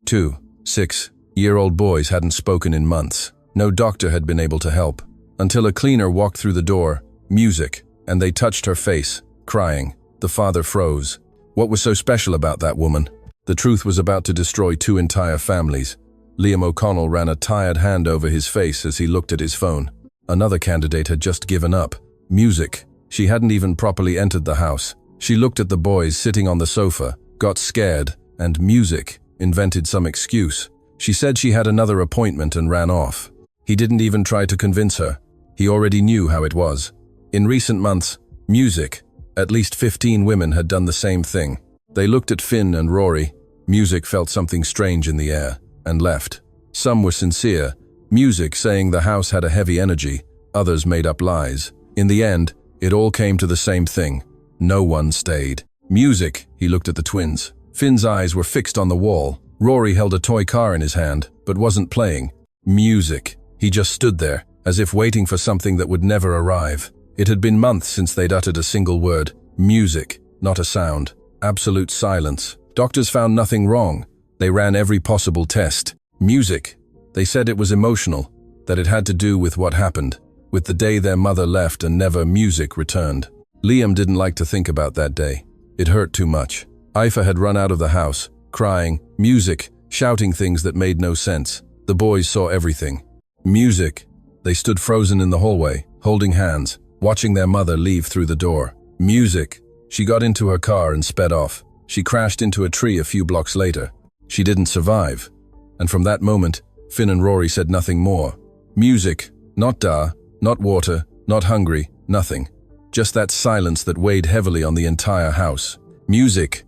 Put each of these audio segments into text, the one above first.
Two 6-year-old boys hadn't spoken in months. No doctor had been able to help. Until a cleaner walked through the door, music, and they touched her face, crying. The father froze. What was so special about that woman? The truth was about to destroy 2 entire families. Liam O'Connell ran a tired hand over his face as he looked at his phone. Another candidate had just given up. Music. She hadn't even properly entered the house. She looked at the boys sitting on the sofa, got scared, and music invented some excuse. She said she had another appointment and ran off. He didn't even try to convince her. He already knew how it was. In recent months, music, at least 15 women had done the same thing. They looked at Finn and Rory. Music felt something strange in the air, and left. Some were sincere. Music saying the house had a heavy energy. Others made up lies. In the end, it all came to the same thing. No one stayed. Music, he looked at the twins. Finn's eyes were fixed on the wall. Rory held a toy car in his hand, but wasn't playing. Music. He just stood there, as if waiting for something that would never arrive. It had been months since they'd uttered a single word. Music. Not a sound. Absolute silence. Doctors found nothing wrong. They ran every possible test. Music. They said it was emotional, that it had to do with what happened, with the day their mother left and never music returned. Liam didn't like to think about that day. It hurt too much. Aoife had run out of the house, crying, music, shouting things that made no sense. The boys saw everything. Music. They stood frozen in the hallway, holding hands, watching their mother leave through the door. Music. She got into her car and sped off. She crashed into a tree a few blocks later. She didn't survive. And from that moment, Finn and Rory said nothing more. Music. Not da, not water, not hungry, nothing. Just that silence that weighed heavily on the entire house. Music.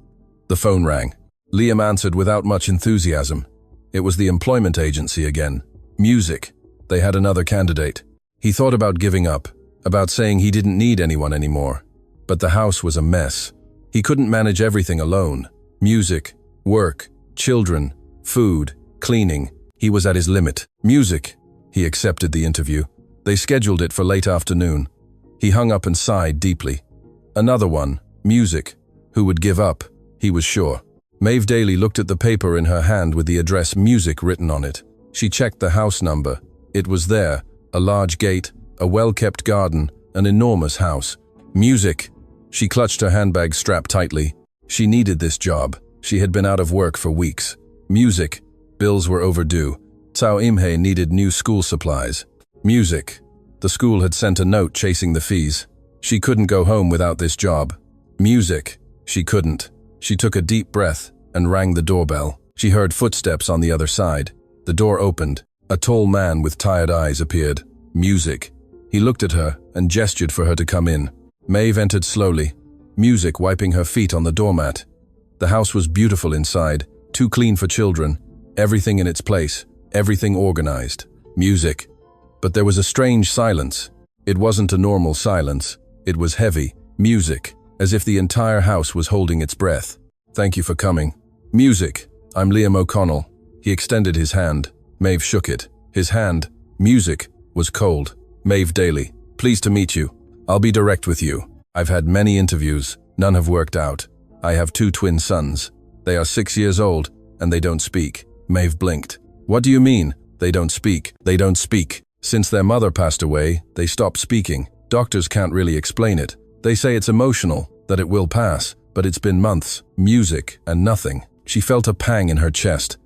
The phone rang. Liam answered without much enthusiasm. It was the employment agency again. Music. They had another candidate. He thought about giving up, about saying he didn't need anyone anymore. But the house was a mess. He couldn't manage everything alone. Music, work, children, food, cleaning. He was at his limit. Music. He accepted the interview. They scheduled it for late afternoon. He hung up and sighed deeply. Another one, music. Who would give up? He was sure. Maeve Daly looked at the paper in her hand with the address music written on it. She checked the house number. It was there, a large gate, a well-kept garden, an enormous house. Music. She clutched her handbag strapped tightly. She needed this job. She had been out of work for weeks. Music. Bills were overdue. Tsao Imhe needed new school supplies. Music. The school had sent a note chasing the fees. She couldn't go home without this job. Music. She couldn't. She took a deep breath and rang the doorbell. She heard footsteps on the other side. The door opened. A tall man with tired eyes appeared. Music. He looked at her and gestured for her to come in. Maeve entered slowly, music wiping her feet on the doormat. The house was beautiful inside, too clean for children, everything in its place, everything organized. Music. But there was a strange silence. It wasn't a normal silence. It was heavy. Music. As if the entire house was holding its breath. Thank you for coming. Music. I'm Liam O'Connell. He extended his hand. Maeve shook it. His hand, music, was cold. Maeve Daly. Pleased to meet you. I'll be direct with you. I've had many interviews. None have worked out. I have 2 twin sons. They are 6 years old, and they don't speak. Maeve blinked. What do you mean? They don't speak. They don't speak. Since their mother passed away, they stopped speaking. Doctors can't really explain it. They say it's emotional, that it will pass, but it's been months, music, and nothing. She felt a pang in her chest.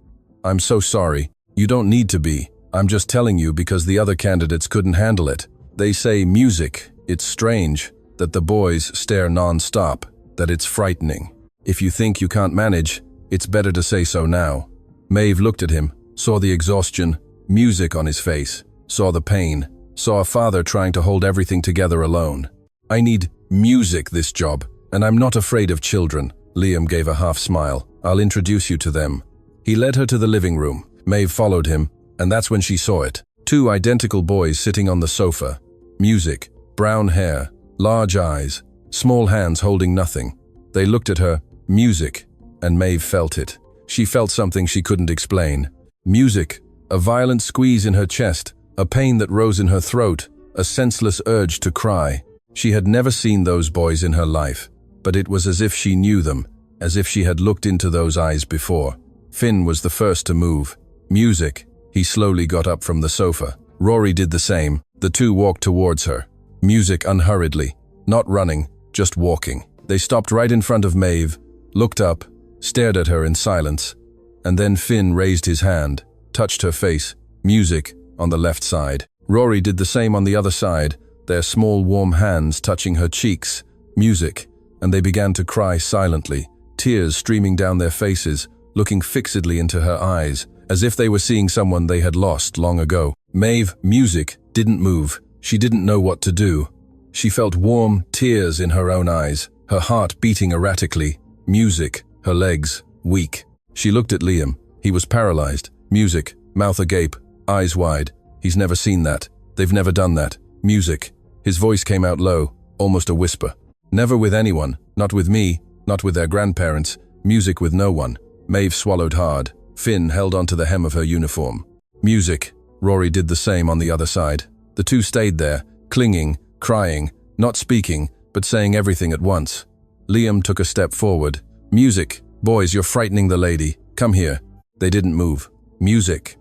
I'm so sorry. You don't need to be. I'm just telling you because the other candidates couldn't handle it. They say music, it's strange, that the boys stare non-stop, that it's frightening. If you think you can't manage, it's better to say so now. Maeve looked at him, saw the exhaustion, music on his face, saw the pain, saw a father trying to hold everything together alone. I need music this job, and I'm not afraid of children. Liam gave a half smile. I'll introduce you to them. He led her to the living room. Maeve followed him, and that's when she saw it. 2 identical boys sitting on the sofa. Music, brown hair, large eyes, small hands holding nothing. They looked at her, music, and Maeve felt it. She felt something she couldn't explain. Music, a violent squeeze in her chest, a pain that rose in her throat, a senseless urge to cry. She had never seen those boys in her life, but it was as if she knew them, as if she had looked into those eyes before. Finn was the first to move. Music. He slowly got up from the sofa. Rory did the same. The two walked towards her. Music unhurriedly. Not running, just walking. They stopped right in front of Maeve, looked up, stared at her in silence. And then Finn raised his hand, touched her face. Music on the left side. Rory did the same on the other side, their small warm hands touching her cheeks. Music. And they began to cry silently, tears streaming down their faces, looking fixedly into her eyes, as if they were seeing someone they had lost long ago. Maeve, music, didn't move. She didn't know what to do. She felt warm tears in her own eyes, her heart beating erratically. Music, her legs, weak. She looked at Liam. He was paralyzed. Music, mouth agape, eyes wide. He's never seen that. They've never done that. Music. His voice came out low, almost a whisper. Never with anyone, not with me, not with their grandparents. Music with no one. Maeve swallowed hard. Finn held onto the hem of her uniform. Music. Rory did the same on the other side. The two stayed there, clinging, crying, not speaking, but saying everything at once. Liam took a step forward. Music. Boys, you're frightening the lady. Come here. They didn't move. Music.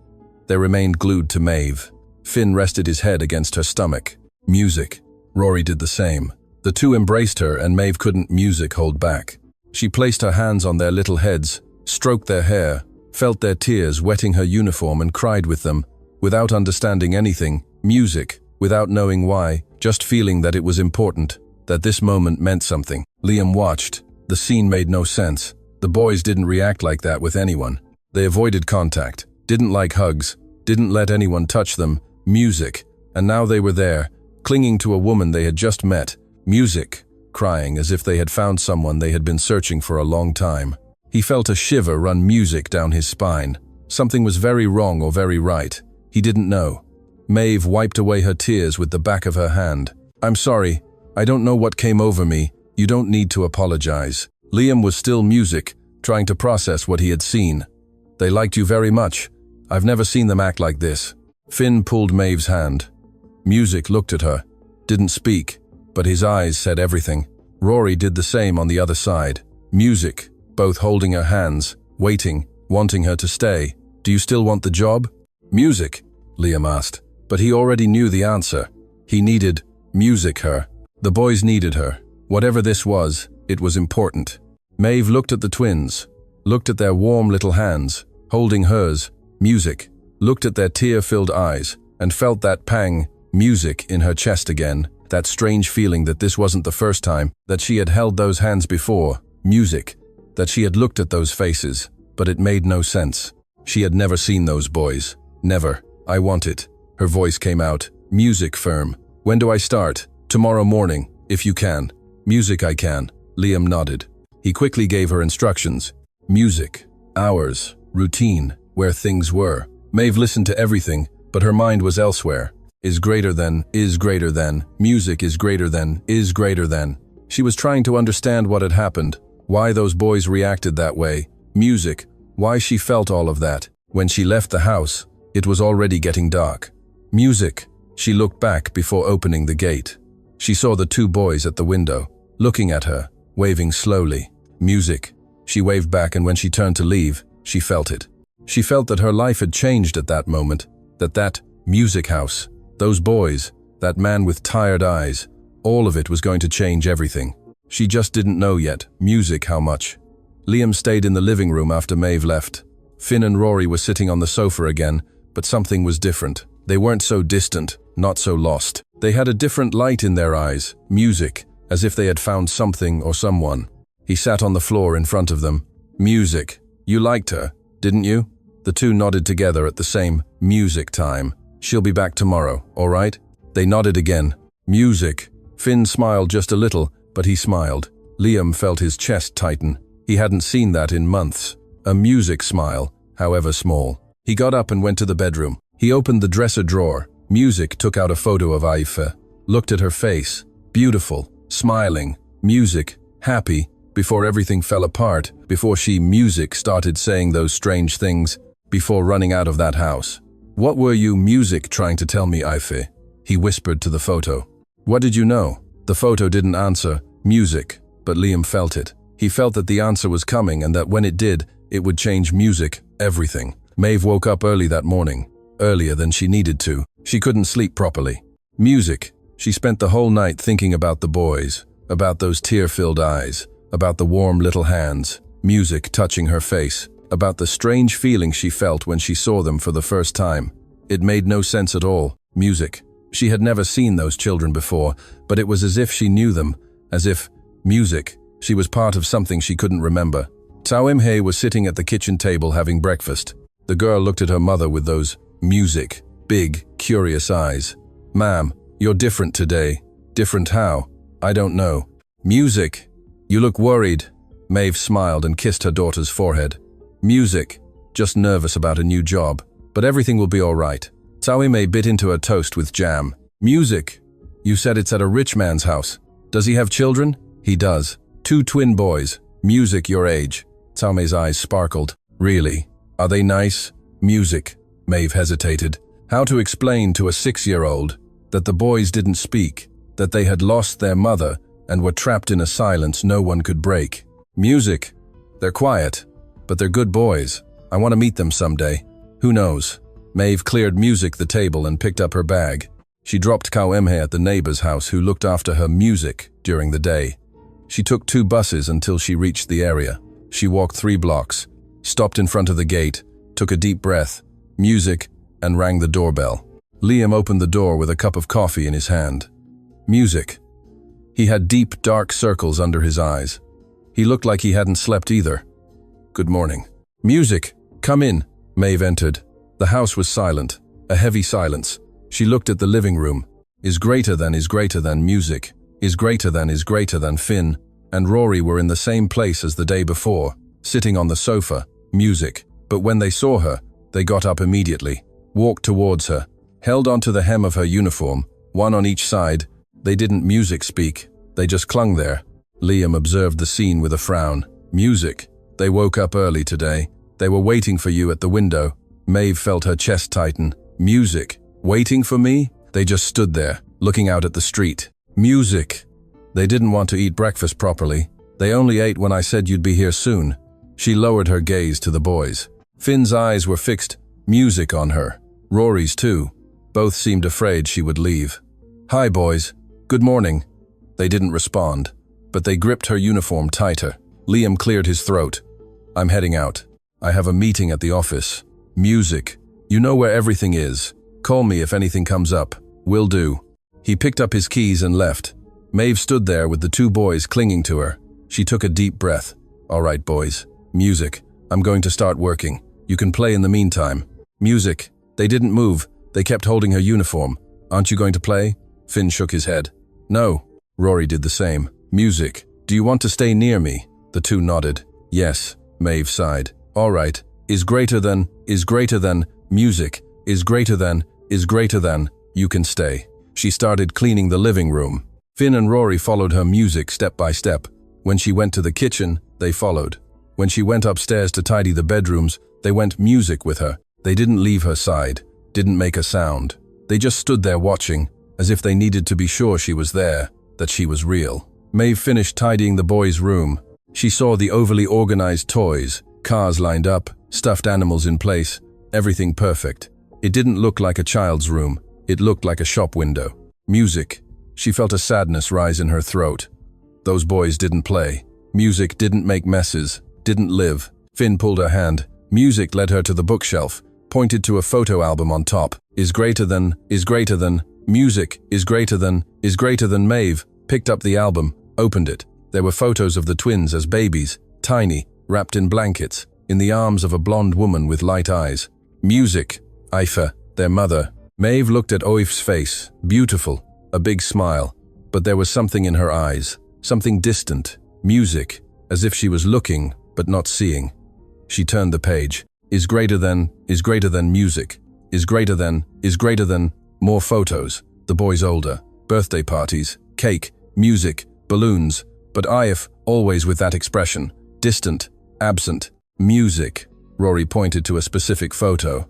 They remained glued to Maeve. Finn rested his head against her stomach. Music. Rory did the same. The two embraced her and Maeve couldn't music hold back. She placed her hands on their little heads, stroked their hair, felt their tears wetting her uniform and cried with them, without understanding anything. Music. Without knowing why, just feeling that it was important, that this moment meant something. Liam watched. The scene made no sense. The boys didn't react like that with anyone. They avoided contact, didn't like hugs, didn't let anyone touch them. Music. And now they were there, clinging to a woman they had just met. Music. Crying as if they had found someone they had been searching for a long time. He felt a shiver run music down his spine. Something was very wrong or very right. He didn't know. Maeve wiped away her tears with the back of her hand. I'm sorry. I don't know what came over me. You don't need to apologize. Liam was still music, trying to process what he had seen. They liked you very much. I've never seen them act like this. Finn pulled Maeve's hand. Music looked at her, didn't speak, but his eyes said everything. Rory did the same on the other side. Music, both holding her hands, waiting, wanting her to stay. Do you still want the job? Music, Liam asked, but he already knew the answer. He needed music her. The boys needed her. Whatever this was, it was important. Maeve looked at the twins, looked at their warm little hands, holding hers. Music, looked at their tear-filled eyes, and felt that pang, music, in her chest again. That strange feeling that this wasn't the first time that she had held those hands before. Music, that she had looked at those faces, but it made no sense. She had never seen those boys. Never. I want it. Her voice came out. Music firm. When do I start? Tomorrow morning, if you can. Music I can. Liam nodded. He quickly gave her instructions. Music. Hours. Routine. Where things were. Maeve listened to everything, but her mind was elsewhere. Is greater than, music is greater than, is greater than. She was trying to understand what had happened, why those boys reacted that way. Music, why she felt all of that. When she left the house, it was already getting dark. Music, she looked back before opening the gate. She saw the two boys at the window, looking at her, waving slowly. Music, she waved back, and when she turned to leave, she felt it. She felt that her life had changed at that moment, that music house, those boys, that man with tired eyes, all of it was going to change everything. She just didn't know yet, music, how much. Liam stayed in the living room after Maeve left. Finn and Rory were sitting on the sofa again, but something was different. They weren't so distant, not so lost. They had a different light in their eyes, music, as if they had found something or someone. He sat on the floor in front of them. Music, you liked her, didn't you? The two nodded together at the same music time. She'll be back tomorrow, all right? They nodded again. Music. Finn smiled just a little, but he smiled. Liam felt his chest tighten. He hadn't seen that in months. A music smile, however small. He got up and went to the bedroom. He opened the dresser drawer. Music took out a photo of Aoife, looked at her face. Beautiful, smiling. Music, happy, before everything fell apart, before music started saying those strange things, before running out of that house. What were you, music, trying to tell me, Aoife? He whispered to the photo. What did you know? The photo didn't answer, music, but Liam felt it. He felt that the answer was coming and that when it did, It would change music, everything. Maeve woke up early that morning, earlier than she needed to. She couldn't sleep properly. Music. She spent the whole night thinking about the boys, about those tear-filled eyes, about the warm little hands, music touching her face, about the strange feeling she felt when she saw them for the first time. It made no sense at all. Music. She had never seen those children before, but it was as if she knew them, as if, music, she was part of something she couldn't remember. Cao Imhe was sitting at the kitchen table having breakfast. The girl looked at her mother with those, music, big, curious eyes. "Ma'am, you're different today." "Different how?" "I don't know." "Music, you look worried." Maeve smiled and kissed her daughter's forehead. "Music, just nervous about a new job, but everything will be all right." Cao Imhe bit into her toast with jam. "Music, you said it's at a rich man's house. Does he have children?" "He does. 2 twin boys. Music, your age." Cao Imhe's eyes sparkled. "Really? Are they nice?" "Music." Maeve hesitated. How to explain to a 6-year-old that the boys didn't speak, that they had lost their mother and were trapped in a silence no one could break? "Music. They're quiet, but they're good boys. I want to meet them someday. Who knows?" Maeve cleared music the table and picked up her bag. She dropped Cao Imhe at the neighbor's house who looked after her music during the day. She took 2 buses until she reached the area. She walked 3 blocks, stopped in front of the gate, took a deep breath, music, and rang the doorbell. Liam opened the door with a cup of coffee in his hand. Music. He had deep, dark circles under his eyes. He looked like he hadn't slept either. "Good morning." "Music, come in." Maeve entered. The house was silent, a heavy silence. She looked at the living room. Is greater than music. Is greater than Finn and Rory were in the same place as the day before, sitting on the sofa, music. But when they saw her, they got up immediately, walked towards her, held onto the hem of her uniform, one on each side. They didn't music speak, they just clung there. Liam observed the scene with a frown. "Music, they woke up early today. They were waiting for you at the window." Maeve felt her chest tighten. "Music, waiting for me?" They just stood there, looking out at the street. "Music. They didn't want to eat breakfast properly. They only ate when I said you'd be here soon." She lowered her gaze to the boys. Finn's eyes were fixed, music on her. Rory's too. Both seemed afraid she would leave. "Hi, boys. Good morning." They didn't respond, but they gripped her uniform tighter. Liam cleared his throat. "I'm heading out. I have a meeting at the office." "Music. You know where everything is. Call me if anything comes up." "Will do." He picked up his keys and left. Maeve stood there with the 2 boys clinging to her. She took a deep breath. "All right, boys. Music. I'm going to start working. You can play in the meantime." "Music." They didn't move. They kept holding her uniform. "Aren't you going to play?" Finn shook his head. "No." Rory did the same. "Music. Do you want to stay near me?" The 2 nodded. "Yes." Maeve sighed. "All right. Is greater than, music, is greater than, you can stay." She started cleaning the living room. Finn and Rory followed her music step by step. When she went to the kitchen, they followed. When she went upstairs to tidy the bedrooms, they went music with her. They didn't leave her side, didn't make a sound. They just stood there watching, as if they needed to be sure she was there, that she was real. Maeve finished tidying the boys' room. She saw the overly organized toys, cars lined up, stuffed animals in place, everything perfect. It didn't look like a child's room. It looked like a shop window. Music. She felt a sadness rise in her throat. Those boys didn't play. Music didn't make messes, didn't live. Finn pulled her hand. Music led her to the bookshelf, pointed to a photo album on top. Is greater than, music, is greater than. Maeve picked up the album, opened it. There were photos of the twins as babies, tiny, wrapped in blankets, in the arms of a blonde woman with light eyes. Music. Aoife, their mother. Maeve looked at Oif's face, beautiful, a big smile, but there was something in her eyes, something distant. Music, as if she was looking, but not seeing. She turned the page. Is greater than music. Is greater than, more photos. The boys older, birthday parties, cake, music, balloons, but Aoife always with that expression, distant, absent. Music. Rory pointed to a specific photo.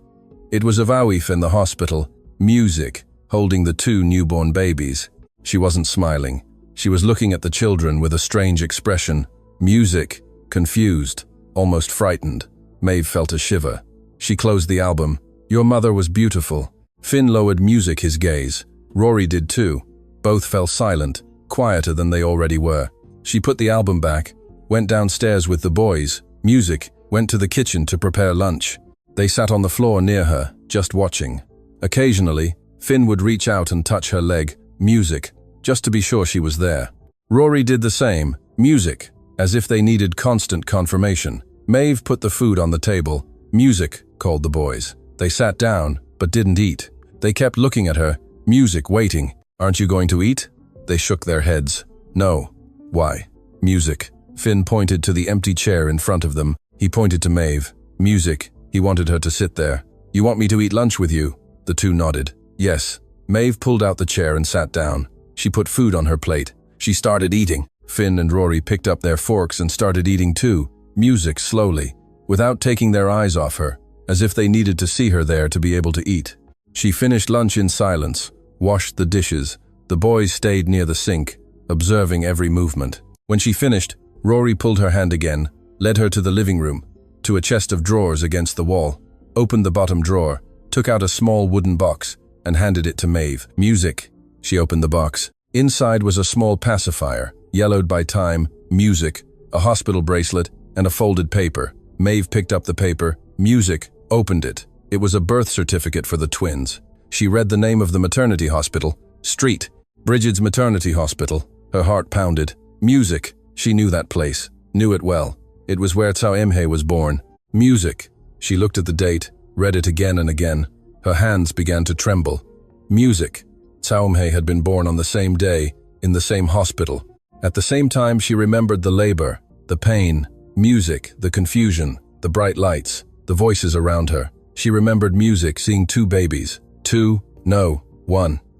It was of Aoife in the hospital. Music, holding the 2 newborn babies. She wasn't smiling. She was looking at the children with a strange expression. Music, confused, almost frightened. Maeve felt a shiver. She closed the album. Your mother was beautiful. Finn lowered music his gaze. Rory did too. Both fell silent, quieter than they already were. She put the album back, went downstairs with the boys. Music went to the kitchen to prepare lunch. They sat on the floor near her, just watching. Occasionally, Finn would reach out and touch her leg. Music, just to be sure she was there. Rory did the same. Music, as if they needed constant confirmation. Maeve put the food on the table. Music, called the boys. They sat down, but didn't eat. They kept looking at her. Music, waiting. Aren't you going to eat? They shook their heads. No. Why? Music. Finn pointed to the empty chair in front of them. He pointed to Maeve. Music. He wanted her to sit there. You want me to eat lunch with you? The two nodded. Yes. Maeve pulled out the chair and sat down. She put food on her plate. She started eating. Finn and Rory picked up their forks and started eating too. Music, slowly, without taking their eyes off her, as if they needed to see her there to be able to eat. She finished lunch in silence, washed the dishes. The boys stayed near the sink, observing every movement. When she finished, Rory pulled her hand again, led her to the living room, to a chest of drawers against the wall, opened the bottom drawer, took out a small wooden box, and handed it to Maeve. Music. She opened the box. Inside was a small pacifier, yellowed by time, music, a hospital bracelet, and a folded paper. Maeve picked up the paper. Music, opened it. It was a birth certificate for the twins. She read the name of the maternity hospital. Street. Brigid's Maternity Hospital. Her heart pounded. Music. She knew that place. Knew it well. It was where Tsao Emhe was born. Music. She looked at the date, read it again and again. Her hands began to tremble. Music. Tsao Emhe had been born on the same day, in the same hospital. At the same time, she remembered the labor, the pain, music, the confusion, the bright lights, the voices around her. She remembered music, seeing two babies.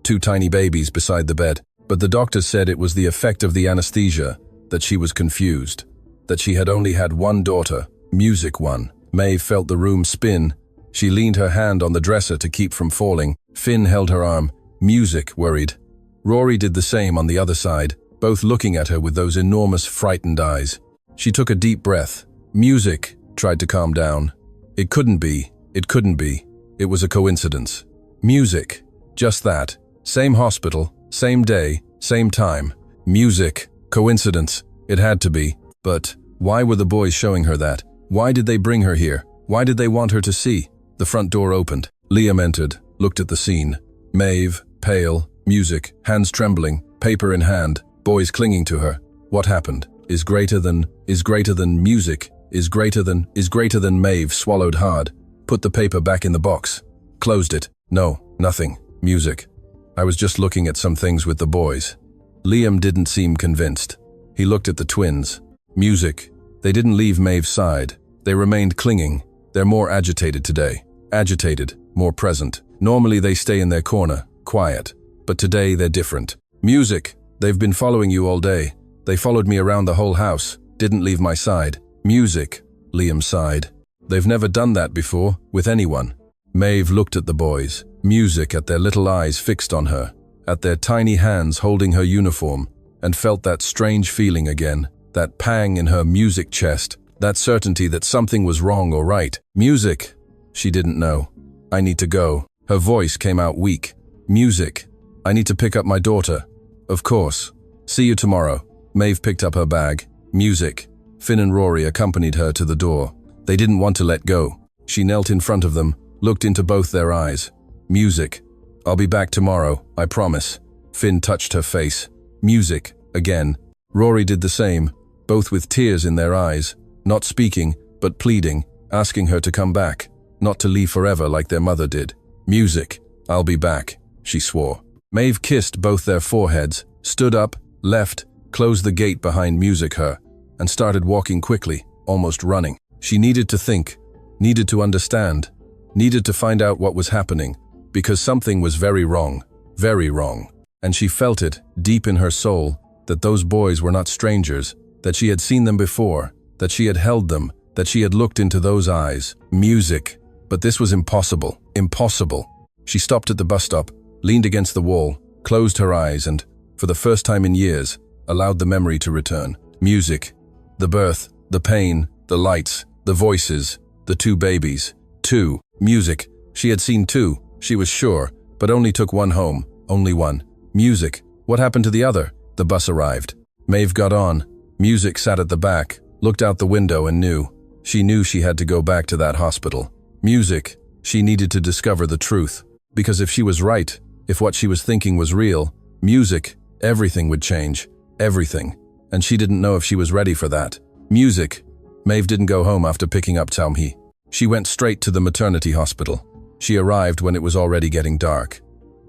Two tiny babies beside the bed. But the doctors said it was the effect of the anesthesia, that she was confused, that she had only had one daughter, Music one. Maeve felt the room spin. She leaned her hand on the dresser to keep from falling. Finn held her arm. Music, worried. Rory did the same on the other side, both looking at her with those enormous, frightened eyes. She took a deep breath. Music tried to calm down. It couldn't be. It couldn't be. It was a coincidence. Music. Just that. Same hospital, same day, same time. Music. Coincidence. It had to be. But why were the boys showing her that? Why did they bring her here? Why did they want her to see? The front door opened. Liam entered, looked at the scene. Maeve, pale, music, hands trembling, paper in hand, boys clinging to her. What happened? Is greater than music, is greater than Maeve swallowed hard, put the paper back in the box, closed it. No, nothing. Music. I was just looking at some things with the boys. Liam didn't seem convinced. He looked at the twins. Music. They didn't leave Maeve's side. They remained clinging. They're more agitated today. Agitated, more present. Normally they stay in their corner, quiet. But today they're different. Music. They've been following you all day. They followed me around the whole house. Didn't leave my side. Music. Liam sighed. They've never done that before, with anyone. Maeve looked at the boys. Music at their little eyes fixed on her, at their tiny hands holding her uniform, and felt that strange feeling again, that pang in her music chest, that certainty that something was wrong or right. Music. She didn't know. I need to go. Her voice came out weak. Music. I need to pick up my daughter. Of course. See you tomorrow. Maeve picked up her bag. Music. Finn and Rory accompanied her to the door. They didn't want to let go. She knelt in front of them, looked into both their eyes. Music. I'll be back tomorrow, I promise. Finn touched her face. Music. Again. Rory did the same, both with tears in their eyes, not speaking, but pleading, asking her to come back, not to leave forever like their mother did. Music. I'll be back, she swore. Maeve kissed both their foreheads, stood up, left, closed the gate behind Music her, and started walking quickly, almost running. She needed to think, needed to understand, needed to find out what was happening, because something was very wrong, and she felt it, deep in her soul, that those boys were not strangers, that she had seen them before, that she had held them, that she had looked into those eyes. Music. But this was impossible, impossible. She stopped at the bus stop, leaned against the wall, closed her eyes and, for the first time in years, allowed the memory to return. Music. The birth, the pain, the lights, the voices. The two babies. Two. Music. She had seen two, she was sure, but only took one home. Only one. Music. What happened to the other? The bus arrived. Maeve got on. Music sat at the back, looked out the window and knew. She knew she had to go back to that hospital. Music. She needed to discover the truth. Because if she was right, if what she was thinking was real, music, everything would change. Everything. And she didn't know if she was ready for that. Music. Maeve didn't go home after picking up Taumhi. She went straight to the maternity hospital. She arrived when it was already getting dark.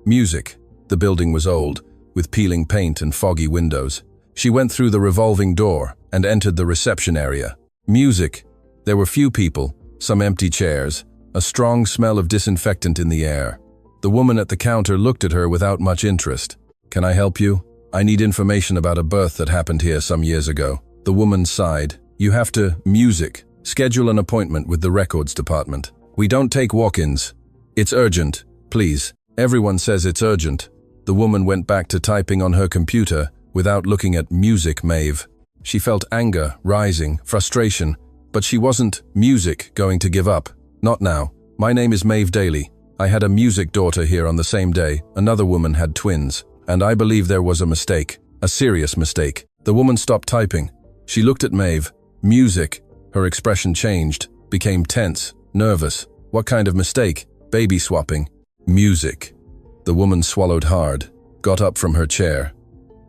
Music. The building was old, with peeling paint and foggy windows. She went through the revolving door and entered the reception area. Music. There were few people, some empty chairs, a strong smell of disinfectant in the air. The woman at the counter looked at her without much interest. "Can I help you? I need information about a birth that happened here some years ago." The woman sighed. "You have to, music. Schedule an appointment with the records department. We don't take walk-ins. It's urgent, please." Everyone says it's urgent. The woman went back to typing on her computer without looking at music Maeve. She felt anger, rising, frustration, but she wasn't, music, going to give up. Not now. "My name is Maeve Daly. I had a music daughter here on the same day. Another woman had twins. And I believe there was a mistake. A serious mistake." The woman stopped typing. She looked at Maeve. Music. Her expression changed, became tense, nervous. "What kind of mistake?" "Baby swapping." Music. The woman swallowed hard, got up from her chair.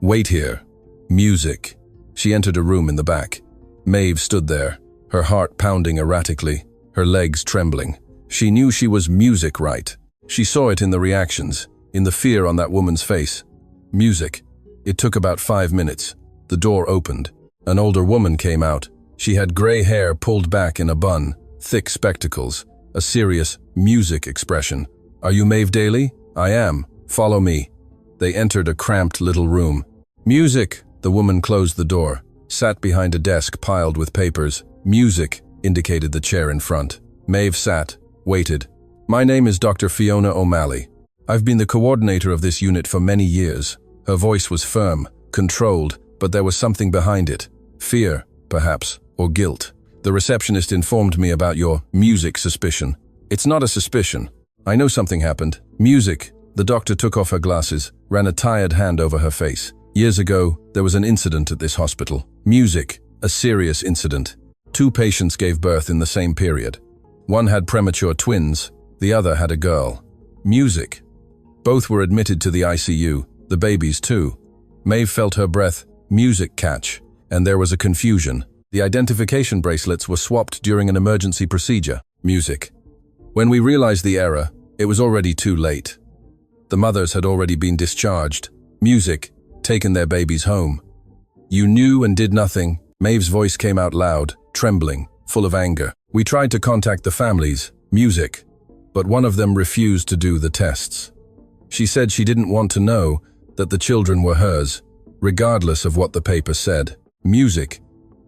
"Wait here." Music. She entered a room in the back. Maeve stood there, her heart pounding erratically, her legs trembling. She knew she was music right. She saw it in the reactions, in the fear on that woman's face. Music. It took about 5 minutes. The door opened. An older woman came out. She had gray hair pulled back in a bun, thick spectacles, a serious music expression. "Are you Maeve Daly?" "I am. Follow me." They entered a cramped little room. Music. The woman closed the door, sat behind a desk piled with papers. Music indicated the chair in front. Maeve sat, waited. "My name is Dr. Fiona O'Malley. I've been the coordinator of this unit for many years." Her voice was firm, controlled, but there was something behind it. Fear, perhaps, or guilt. "The receptionist informed me about your music suspicion." "It's not a suspicion. I know something happened." Music. The doctor took off her glasses, ran a tired hand over her face. "Years ago, there was an incident at this hospital." Music. A serious incident. 2 patients gave birth in the same period. One had premature twins, the other had a girl. Music. Both were admitted to the ICU, the babies too. Maeve felt her breath, music catch, and there was a confusion. The identification bracelets were swapped during an emergency procedure. Music. When we realized the error, it was already too late. The mothers had already been discharged. Music. Taken their babies home. "You knew and did nothing." Maeve's voice came out loud, trembling, full of anger. "We tried to contact the families." Music. But one of them refused to do the tests. She said she didn't want to know that the children were hers, regardless of what the paper said. Music.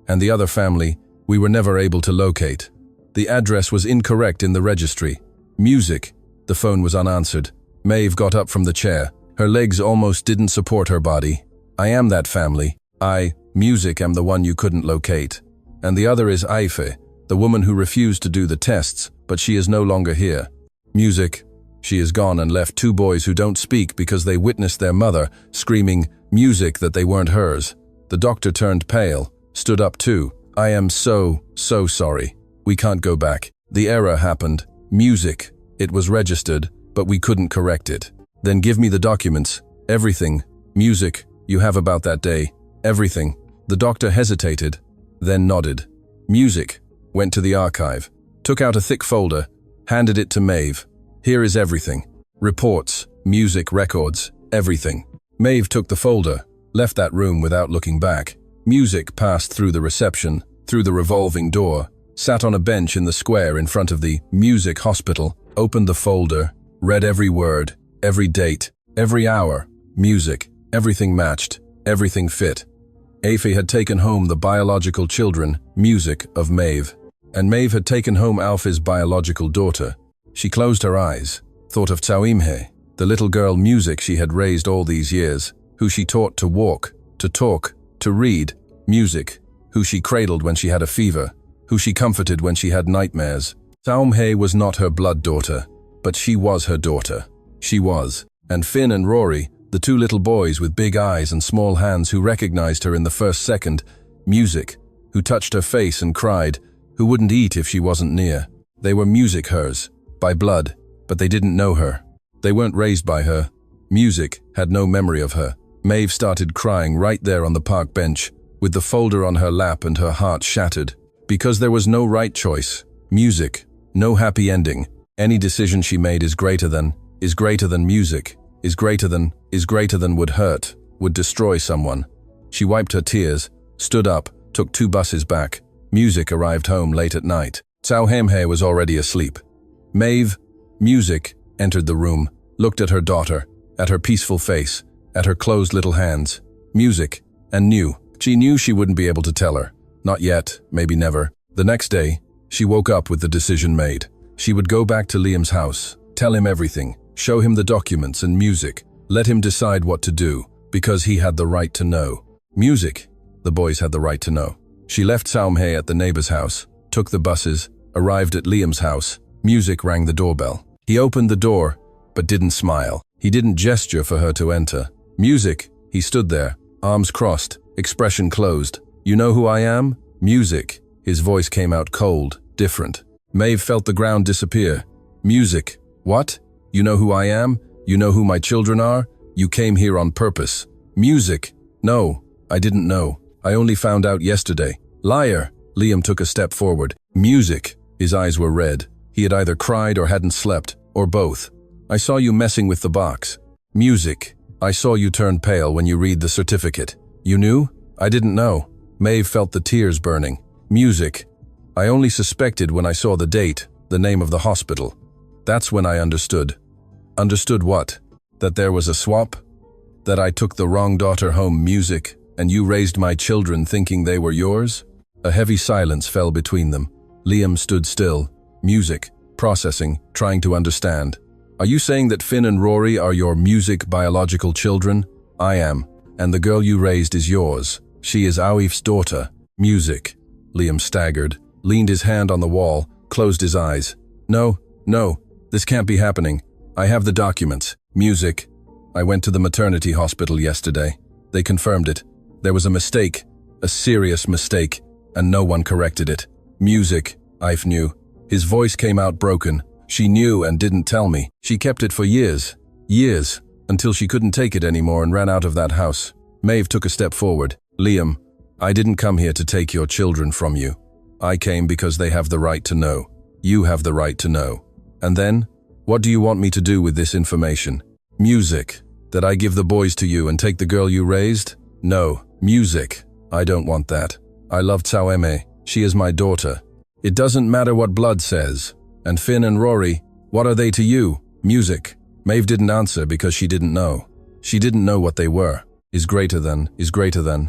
And the other family, we were never able to locate. The address was incorrect in the registry. Music. The phone was unanswered. Maeve got up from the chair. Her legs almost didn't support her body. "I am that family. I, Music, am the one you couldn't locate. And the other is Aife, the woman who refused to do the tests, but she is no longer here." Music. She is gone and left 2 boys who don't speak because they witnessed their mother screaming music that they weren't hers. The doctor turned pale, stood up too. "I am so sorry. We can't go back. The error happened. Music. It was registered, but we couldn't correct it." "Then give me the documents. Everything. Music. You have about that day. Everything." The doctor hesitated, then nodded. Music. Went to the archive, took out a thick folder, handed it to Maeve. "Here is everything. Reports, music, records, everything." Maeve took the folder, left that room without looking back. Music passed through the reception, through the revolving door, sat on a bench in the square in front of the music hospital, opened the folder, read every word, every date, every hour. Music. Everything matched, everything fit. Aife had taken home the biological children, Music, of Maeve. And Maeve had taken home Alfie's biological daughter. She closed her eyes, thought of Tsaoimhe, the little girl Music she had raised all these years, who she taught to walk, to talk, to read. Music, who she cradled when she had a fever, who she comforted when she had nightmares. Saumhe was not her blood daughter, but she was her daughter. She was. And Finn and Rory, the two little boys with big eyes and small hands who recognized her in the first second. Music, who touched her face and cried, who wouldn't eat if she wasn't near. They were Music hers, by blood, but they didn't know her. They weren't raised by her. Music had no memory of her. Maeve started crying right there on the park bench, with the folder on her lap and her heart shattered. Because there was no right choice. Music, no happy ending. Any decision she made is greater than music, is greater than would hurt, would destroy someone. She wiped her tears, stood up, took 2 buses back. Music arrived home late at night. Saumhe was already asleep. Maeve, Music, entered the room, looked at her daughter, at her peaceful face, at her closed little hands. Music, and knew. She knew she wouldn't be able to tell her. Not yet, maybe never. The next day, she woke up with the decision made. She would go back to Liam's house, tell him everything, show him the documents and Music, let him decide what to do, because he had the right to know. Music, the boys had the right to know. She left Saumhe at the neighbor's house, took the buses, arrived at Liam's house. Music rang the doorbell. He opened the door, but didn't smile. He didn't gesture for her to enter. Music, he stood there, arms crossed, expression closed. You know who I am? Music. His voice came out cold, different. Maeve felt the ground disappear. Music. What? You know who I am? You know who my children are? You came here on purpose. Music. No, I didn't know. I only found out yesterday. Liar. Liam took a step forward. Music. His eyes were red. He had either cried or hadn't slept, or both. I saw you messing with the box. Music. I saw you turn pale when you read the certificate. You knew? I didn't know. Maeve felt the tears burning. Music. I only suspected when I saw the date, the name of the hospital. That's when I understood. Understood what? That there was a swap? That I took the wrong daughter home. Music, and you raised my children thinking they were yours? A heavy silence fell between them. Liam stood still. Music, processing, trying to understand. Are you saying that Finn and Rory are your Music biological children? I am. And the girl you raised is yours. She is Aoif's daughter. Music. Liam staggered, leaned his hand on the wall, closed his eyes. No, this can't be happening. I have the documents. Music. I went to the maternity hospital yesterday. They confirmed it. There was a mistake, a serious mistake, and no one corrected it. Music. Aoif knew. His voice came out broken. She knew and didn't tell me. She kept it for years, until she couldn't take it anymore and ran out of that house. Maeve took a step forward. Liam, I didn't come here to take your children from you. I came because they have the right to know. You have the right to know. And then, what do you want me to do with this information? Music. That I give the boys to you and take the girl you raised? No. Music. I don't want that. I loved Saumhe. She is my daughter. It doesn't matter what blood says. And Finn and Rory, what are they to you? Music. Maeve didn't answer because she didn't know. She didn't know what they were. Is greater than,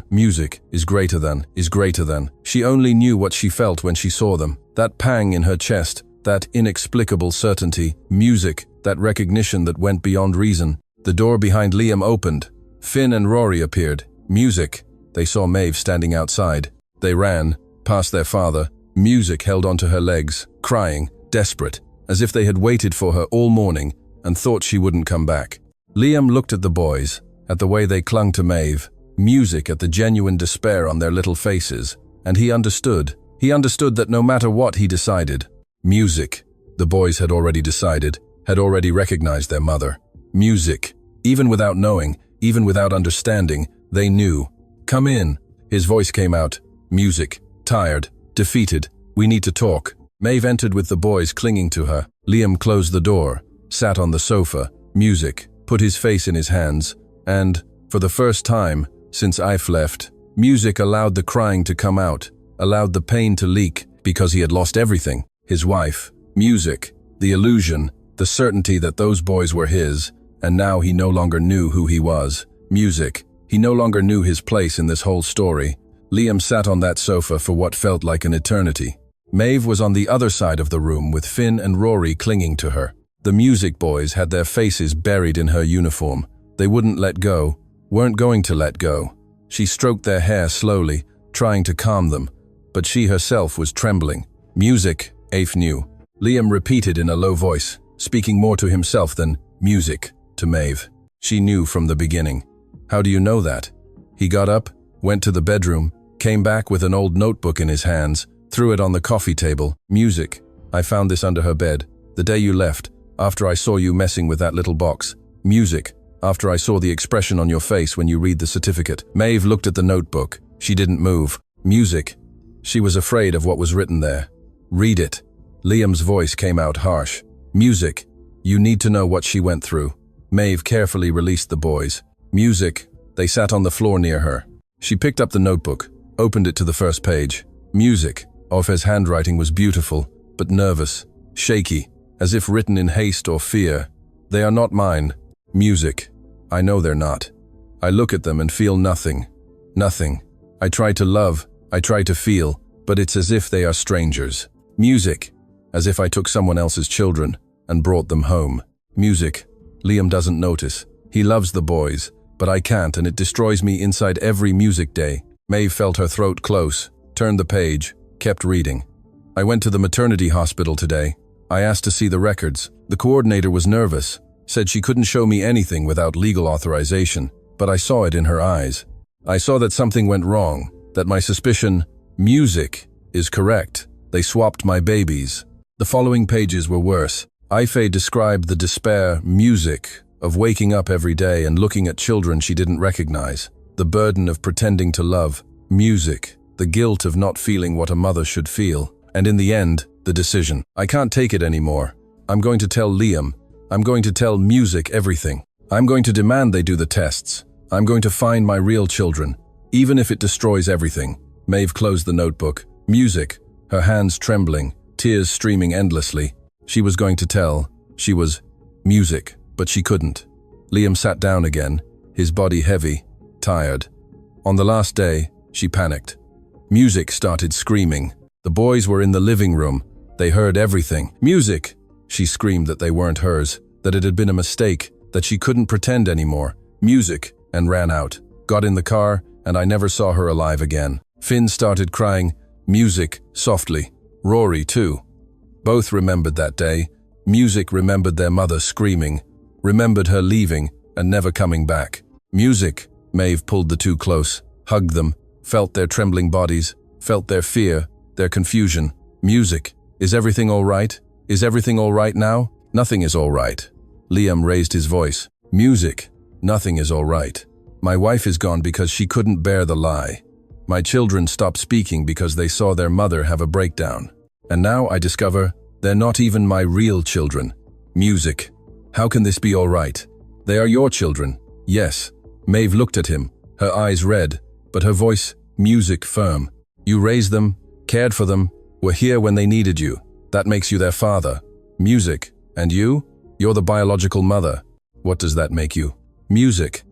music, is greater than. She only knew what she felt when she saw them. That pang in her chest, that inexplicable certainty, music, that recognition that went beyond reason. The door behind Liam opened. Finn and Rory appeared. Music. They saw Maeve standing outside. They ran, past their father. Music held onto her legs, crying, desperate, as if they had waited for her all morning and thought she wouldn't come back. Liam looked at the boys, at the way they clung to Maeve, Music at the genuine despair on their little faces, and he understood. He understood that no matter what he decided, Music, the boys had already decided, had already recognized their mother. Music, even without knowing, even without understanding, they knew. Come in. His voice came out. Music, tired, defeated. We need to talk. Maeve entered with the boys clinging to her. Liam closed the door, sat on the sofa. Music, put his face in his hands, and, for the first time since Aoif left, Music allowed the crying to come out, allowed the pain to leak, because he had lost everything. His wife, Music, the illusion, the certainty that those boys were his, and now he no longer knew who he was. Music, he no longer knew his place in this whole story. Liam sat on that sofa for what felt like an eternity. Maeve was on the other side of the room with Finn and Rory clinging to her. The Music boys had their faces buried in her uniform. They wouldn't let go, weren't going to let go. She stroked their hair slowly, trying to calm them. but she herself was trembling. Music, Afe knew. Liam repeated in a low voice, speaking more to himself than music to Maeve. She knew from the beginning. How do you know that? He got up, went to the bedroom, came back with an old notebook in his hands, threw it on the coffee table. Music. I found this under her bed, the day you left, after I saw you messing with that little box. Music. After I saw the expression on your face when you read the certificate. Maeve looked at the notebook. She didn't move. Music. She was afraid of what was written there. Read it. Liam's voice came out harsh. Music. You need to know what she went through. Maeve carefully released the boys. Music. They sat on the floor near her. She picked up the notebook, opened it to the first page. Music. Afe's handwriting was beautiful, but nervous, shaky, as if written in haste or fear. They are not mine. Music. I know they're not. I look at them and feel nothing. Nothing. I try to love, I try to feel, but it's as if they are strangers. Music. As if I took someone else's children and brought them home. Music. Liam doesn't notice. He loves the boys, but I can't, and it destroys me inside every music day. Maeve felt her throat close, turned the page, kept reading. I went to the maternity hospital today. I asked to see the records. The coordinator was nervous, said she couldn't show me anything without legal authorization, but I saw it in her eyes. I saw that something went wrong, that my suspicion, music, is correct. They swapped my babies. The following pages were worse. Afe described the despair, music, of waking up every day and looking at children she didn't recognize. The burden of pretending to love, music, the guilt of not feeling what a mother should feel, and in the end, the decision. I can't take it anymore. I'm going to tell Liam. I'm going to tell music everything. I'm going to demand they do the tests. I'm going to find my real children, even if it destroys everything. Maeve closed the notebook. Music, her hands trembling, tears streaming endlessly. She was going to tell. She was music, but she couldn't. Liam sat down again, his body heavy, tired. On the last day, she panicked. Music started screaming. The boys were in the living room. They heard everything. Music! She screamed that they weren't hers, that it had been a mistake, that she couldn't pretend anymore. Music, and ran out. Got in the car, and I never saw her alive again. Finn started crying. Music, softly. Rory, too. Both remembered that day. Music remembered their mother screaming, remembered her leaving and never coming back. Music. Maeve pulled the two close, hugged them, felt their trembling bodies, felt their fear, their confusion. Music. Is everything all right? Is everything all right now? Nothing is all right. Liam raised his voice. Music. Nothing is all right. My wife is gone because she couldn't bear the lie. My children stopped speaking because they saw their mother have a breakdown. And now I discover they're not even my real children. Music. How can this be all right? They are your children. Yes. Maeve looked at him, her eyes red, but her voice, music, firm. You raised them, cared for them, were here when they needed you. That makes you their father. Music. And you? You're the biological mother. What does that make you? Music.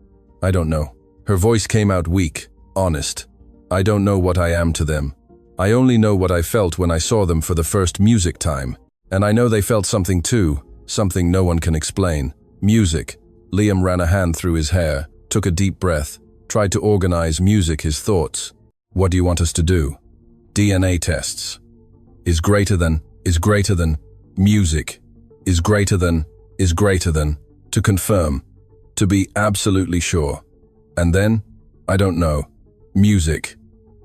I don't know. Her voice came out weak, honest. I don't know what I am to them. I only know what I felt when I saw them for the first music time. And I know they felt something too, something no one can explain. Music. Liam ran a hand through his hair, took a deep breath, tried to organize music his thoughts. What do you want us to do? DNA tests. Is greater than, music. Is greater than, to confirm, to be absolutely sure. And then, I don't know. Music.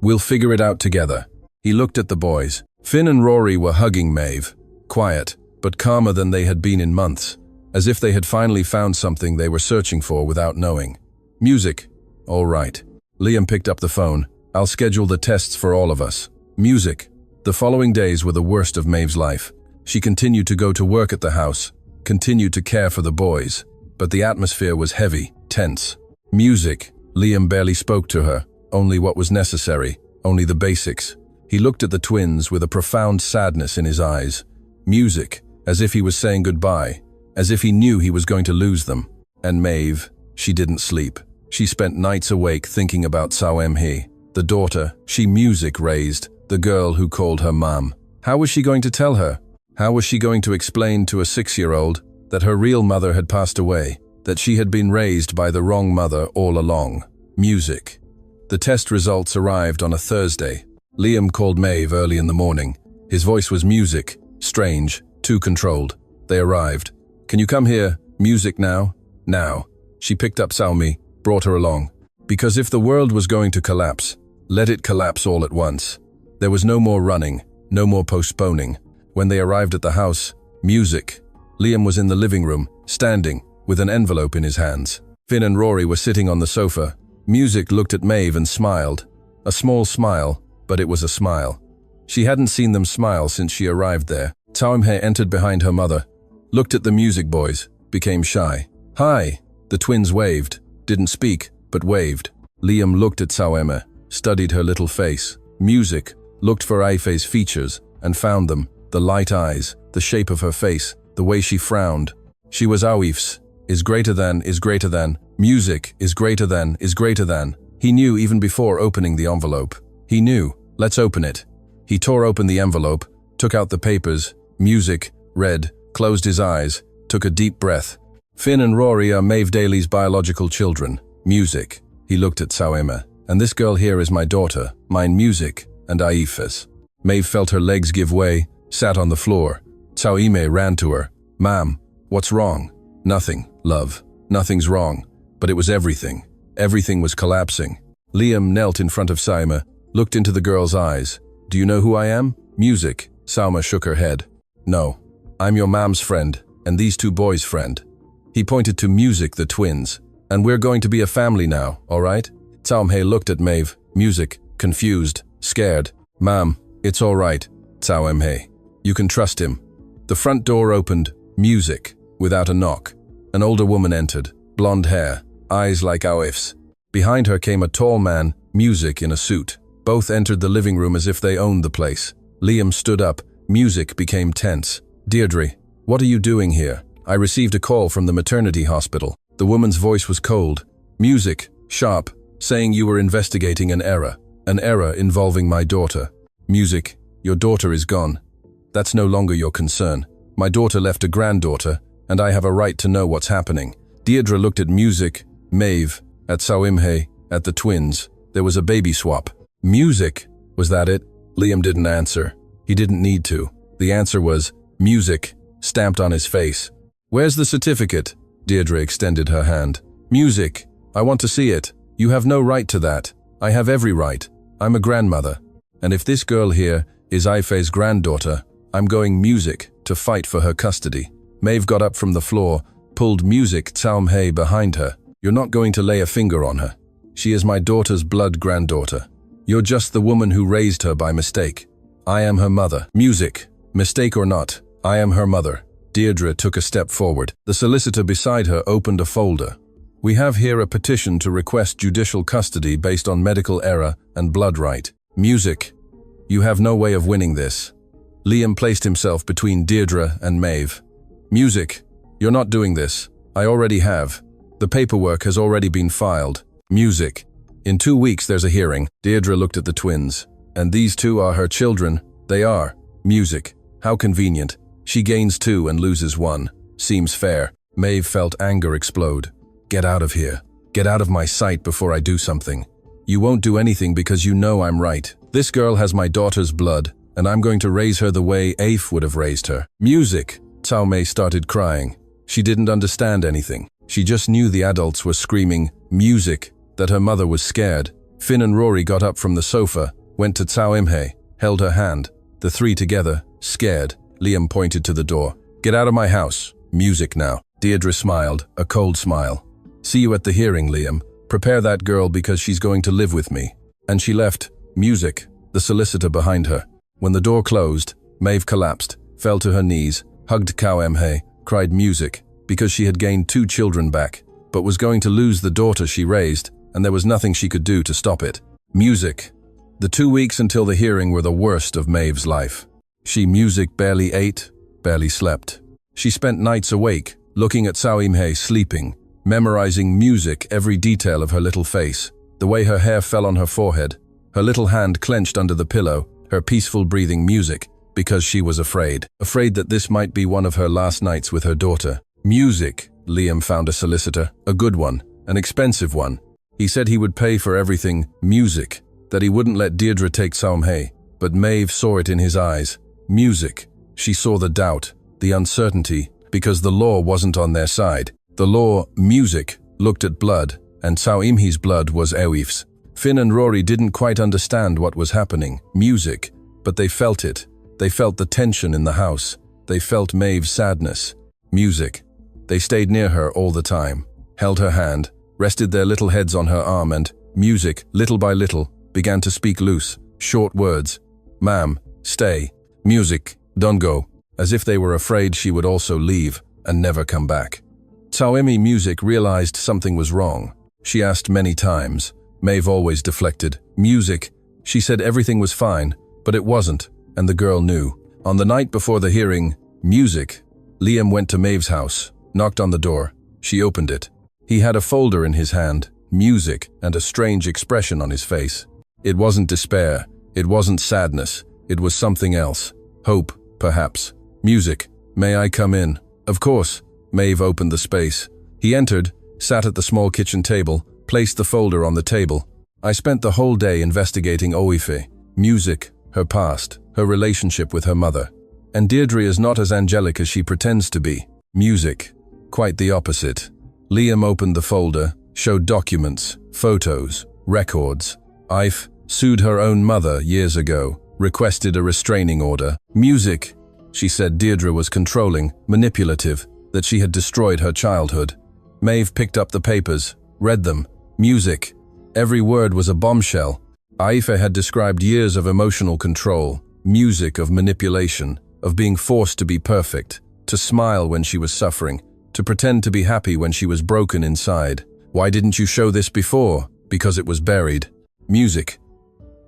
We'll figure it out together. He looked at the boys. Finn and Rory were hugging Maeve, quiet, but calmer than they had been in months, as if they had finally found something they were searching for without knowing. Music. All right. Liam picked up the phone. I'll schedule the tests for all of us. Music. The following days were the worst of Maeve's life. She continued to go to work at the house, continued to care for the boys, but the atmosphere was heavy, tense. Music. Liam barely spoke to her, only what was necessary, only the basics. He looked at the twins with a profound sadness in his eyes. Music, as if he was saying goodbye, as if he knew he was going to lose them. And Maeve, she didn't sleep. She spent nights awake thinking about Sawemhi, the daughter she music raised, the girl who called her mom. How was she going to tell her? How was she going to explain to a 6-year-old that her real mother had passed away, that she had been raised by the wrong mother all along? Music. The test results arrived on a Thursday. Liam called Maeve early in the morning. His voice was music, strange, too controlled. They arrived. "Can you come here? Music now?" Now. She picked up Salmi, brought her along. Because if the world was going to collapse, let it collapse all at once. There was no more running, no more postponing. When they arrived at the house, music. Liam was in the living room, standing, with an envelope in his hands. Finn and Rory were sitting on the sofa. Music looked at Maeve and smiled. A small smile, but it was a smile. She hadn't seen them smile since she arrived there. Taumhe entered behind her mother, looked at the music boys, became shy. "Hi!" The twins waved, didn't speak, but waved. Liam looked at Saueme, studied her little face. Music looked for Aife's features and found them, the light eyes, the shape of her face, the way she frowned. She was Awif's, is greater than, music is greater than. He knew even before opening the envelope. He knew, let's open it. He tore open the envelope, took out the papers, music, read, closed his eyes, took a deep breath. Finn and Rory are Maeve Daly's biological children. Music. He looked at Saueme. "And this girl here is my daughter, mine Music, and Aife's." Maeve felt her legs give way, sat on the floor. Saueme ran to her. "Ma'am, what's wrong?" "Nothing, love. Nothing's wrong." But it was everything. Everything was collapsing. Liam knelt in front of Saueme, looked into the girl's eyes. "Do you know who I am?" "Music." Saueme shook her head. "No. I'm your mom's friend, and these two boys' friend." He pointed to Music, the twins. "And we're going to be a family now, all right?" Taumhe looked at Maeve, Music, confused, scared. "Ma'am, it's all right, Taumhe. You can trust him." The front door opened, Music, without a knock. An older woman entered, blonde hair, eyes like Awif's. Behind her came a tall man, Music, in a suit. Both entered the living room as if they owned the place. Liam stood up. Music became tense. "Deirdre, what are you doing here?" "I received a call from the maternity hospital." The woman's voice was cold. Music, sharp, saying you were investigating an error involving my daughter. Music, your daughter is gone. That's no longer your concern. My daughter left a granddaughter, and I have a right to know what's happening. Deirdre looked at Music, Maeve, at Sauimhe, at the twins. There was a baby swap. Music, was that it? Liam didn't answer. He didn't need to. The answer was, Music, stamped on his face. "Where's the certificate?" Deirdre extended her hand. "Music, I want to see it. You have no right to that. I have every right. I'm a grandmother. And if this girl here is Aife's granddaughter, I'm going Music to fight for her custody." Maeve got up from the floor, pulled Music Taumhe behind her. "You're not going to lay a finger on her. She is my daughter's blood granddaughter. You're just the woman who raised her by mistake. I am her mother. Music, mistake or not, I am her mother." Deirdre took a step forward. The solicitor beside her opened a folder. "We have here a petition to request judicial custody based on medical error and blood right. Music, you have no way of winning this." Liam placed himself between Deirdre and Maeve. "Music, you're not doing this. I already have. The paperwork has already been filed. Music, in 2 weeks there's a hearing." Deirdre looked at the twins. "And these two are her children?" "They are." Music, how convenient. She gains 2 and loses 1. Seems fair. Maeve felt anger explode. "Get out of here. Get out of my sight before I do something. You won't do anything because you know I'm right. This girl has my daughter's blood, and I'm going to raise her the way Aif would have raised her." Music, Taumhe started crying. She didn't understand anything. She just knew the adults were screaming, "Music," that her mother was scared. Finn and Rory got up from the sofa, went to Taumhe, held her hand. The three together, scared. Liam pointed to the door. "Get out of my house. Music now." Deirdre smiled, a cold smile. "See you at the hearing, Liam. Prepare that girl because she's going to live with me." And she left, Music, the solicitor behind her. When the door closed, Maeve collapsed, fell to her knees, hugged Taumhe, cried Music, because she had gained 2 children back, but was going to lose the daughter she raised, and there was nothing she could do to stop it. Music. The 2 weeks until the hearing were the worst of Maeve's life. She, Music, barely ate, barely slept. She spent nights awake, looking at Sauimhe sleeping, memorizing Music, every detail of her little face, the way her hair fell on her forehead, her little hand clenched under the pillow, her peaceful breathing Music, because she was afraid that this might be one of her last nights with her daughter. Music, Liam found a solicitor, a good one, an expensive one. He said he would pay for everything. Music, that he wouldn't let Deirdre take Saumhe, but Maeve saw it in his eyes. Music. She saw the doubt, the uncertainty, because the law wasn't on their side. The law, music, looked at blood, and Saumhe's blood was Eowif's. Finn and Rory didn't quite understand what was happening, music, but they felt it. They felt the tension in the house. They felt Maeve's sadness. Music. They stayed near her all the time, held her hand, rested their little heads on her arm, and music, little by little, began to speak loose, short words. Ma'am, stay. Music, don't go. As if they were afraid she would also leave and never come back. Saumhe Music realized something was wrong. She asked many times. Maeve always deflected. Music. She said everything was fine, but it wasn't, and the girl knew. On the night before the hearing, music. Liam went to Maeve's house, knocked on the door. She opened it. He had a folder in his hand, music, and a strange expression on his face. It wasn't despair. It wasn't sadness. It was something else. Hope, perhaps. Music. May I come in? Of course. Maeve opened the space. He entered, sat at the small kitchen table, placed the folder on the table. I spent the whole day investigating Eoife. Music, her past, her relationship with her mother. And Deirdre is not as angelic as she pretends to be. Music. Quite the opposite. Liam opened the folder, showed documents, photos, records. Eif sued her own mother years ago, requested a restraining order. Music. She said Deirdre was controlling, manipulative, that she had destroyed her childhood. Maeve picked up the papers, read them. Music. Every word was a bombshell. Aifa had described years of emotional control, music of manipulation, of being forced to be perfect, to smile when she was suffering, to pretend to be happy when she was broken inside. Why didn't you show this before? Because it was buried. Music.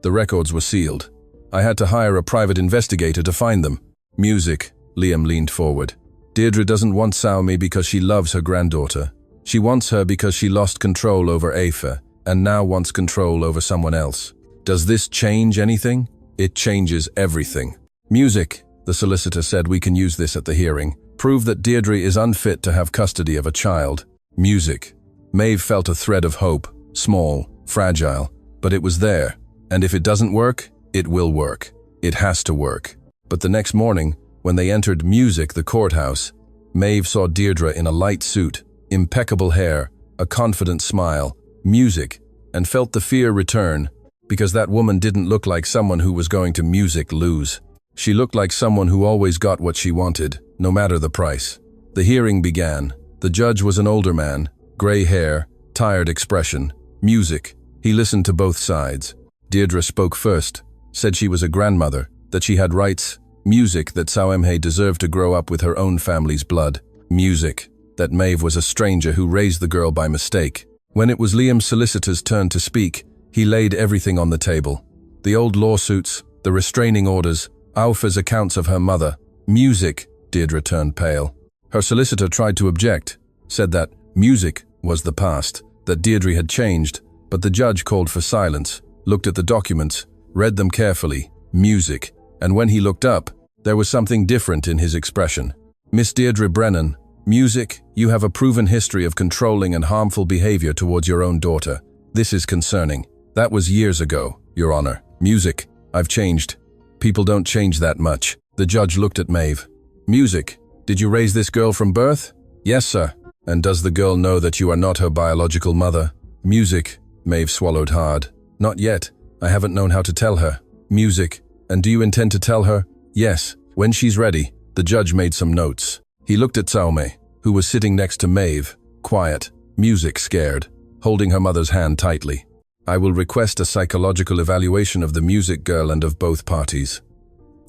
The records were sealed. I had to hire a private investigator to find them. Music. Liam leaned forward. Deirdre doesn't want Saumhe because she loves her granddaughter. She wants her because she lost control over Aifa and now wants control over someone else. Does this change anything? It changes everything. Music. The solicitor said we can use this at the hearing. Prove that Deirdre is unfit to have custody of a child. Music. Maeve felt a thread of hope, small, fragile, but it was there. And if it doesn't work, it will work. It has to work. But the next morning, when they entered Music, the courthouse, Maeve saw Deirdre in a light suit, impeccable hair, a confident smile, music, and felt the fear return, because that woman didn't look like someone who was going to Music lose. She looked like someone who always got what she wanted, no matter the price. The hearing began. The judge was an older man, gray hair, tired expression, music. He listened to both sides. Deirdre spoke first, said she was a grandmother, that she had rights, music, that Saumhe deserved to grow up with her own family's blood, music, that Maeve was a stranger who raised the girl by mistake. When it was Liam's solicitor's turn to speak, he laid everything on the table. The old lawsuits, the restraining orders, Aufa's accounts of her mother, music. Deirdre turned pale. Her solicitor tried to object, said that music was the past, that Deirdre had changed, but the judge called for silence, looked at the documents, read them carefully, music, and when he looked up, there was something different in his expression. Miss Deirdre Brennan, music, you have a proven history of controlling and harmful behavior towards your own daughter. This is concerning. That was years ago, Your Honor. Music, I've changed. People don't change that much. The judge looked at Maeve. Music, did you raise this girl from birth? Yes, sir. And does the girl know that you are not her biological mother? Music, Maeve swallowed hard. Not yet. I haven't known how to tell her. Music, and do you intend to tell her? Yes, when she's ready. The judge made some notes. He looked at Saumhe, who was sitting next to Maeve, quiet, music scared, holding her mother's hand tightly. I will request a psychological evaluation of the music girl and of both parties.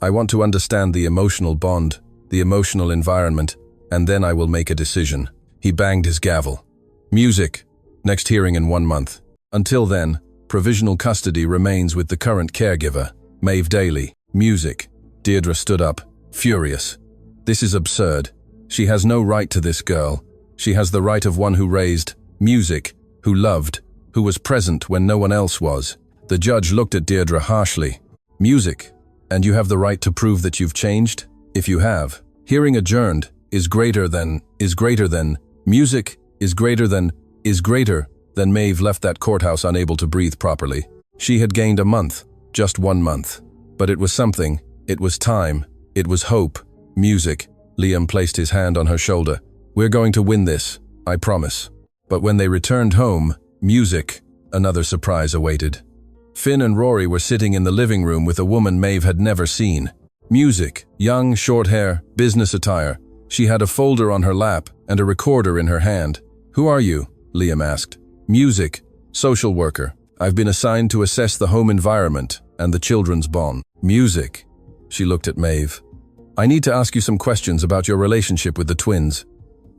I want to understand the emotional bond, the emotional environment, and then I will make a decision. He banged his gavel. Music. Next hearing in 1 month. Until then, provisional custody remains with the current caregiver, Maeve Daly. Music. Deirdre stood up, furious. This is absurd. She has no right to this girl. She has the right of one who raised, music, who loved, who was present when no one else was. The judge looked at Deirdre harshly. Music. And you have the right to prove that you've changed? If you have. Hearing adjourned is greater than, music is greater than, Maeve left that courthouse unable to breathe properly. She had gained a month, just 1 month. But it was something, it was time, it was hope. Music. Liam placed his hand on her shoulder. We're going to win this, I promise. But when they returned home, music, another surprise awaited. Finn and Rory were sitting in the living room with a woman Maeve had never seen. Music, young, short hair, business attire. She had a folder on her lap and a recorder in her hand. Who are you? Liam asked. Music, social worker. I've been assigned to assess the home environment and the children's bond. Music. She looked at Maeve. I need to ask you some questions about your relationship with the twins.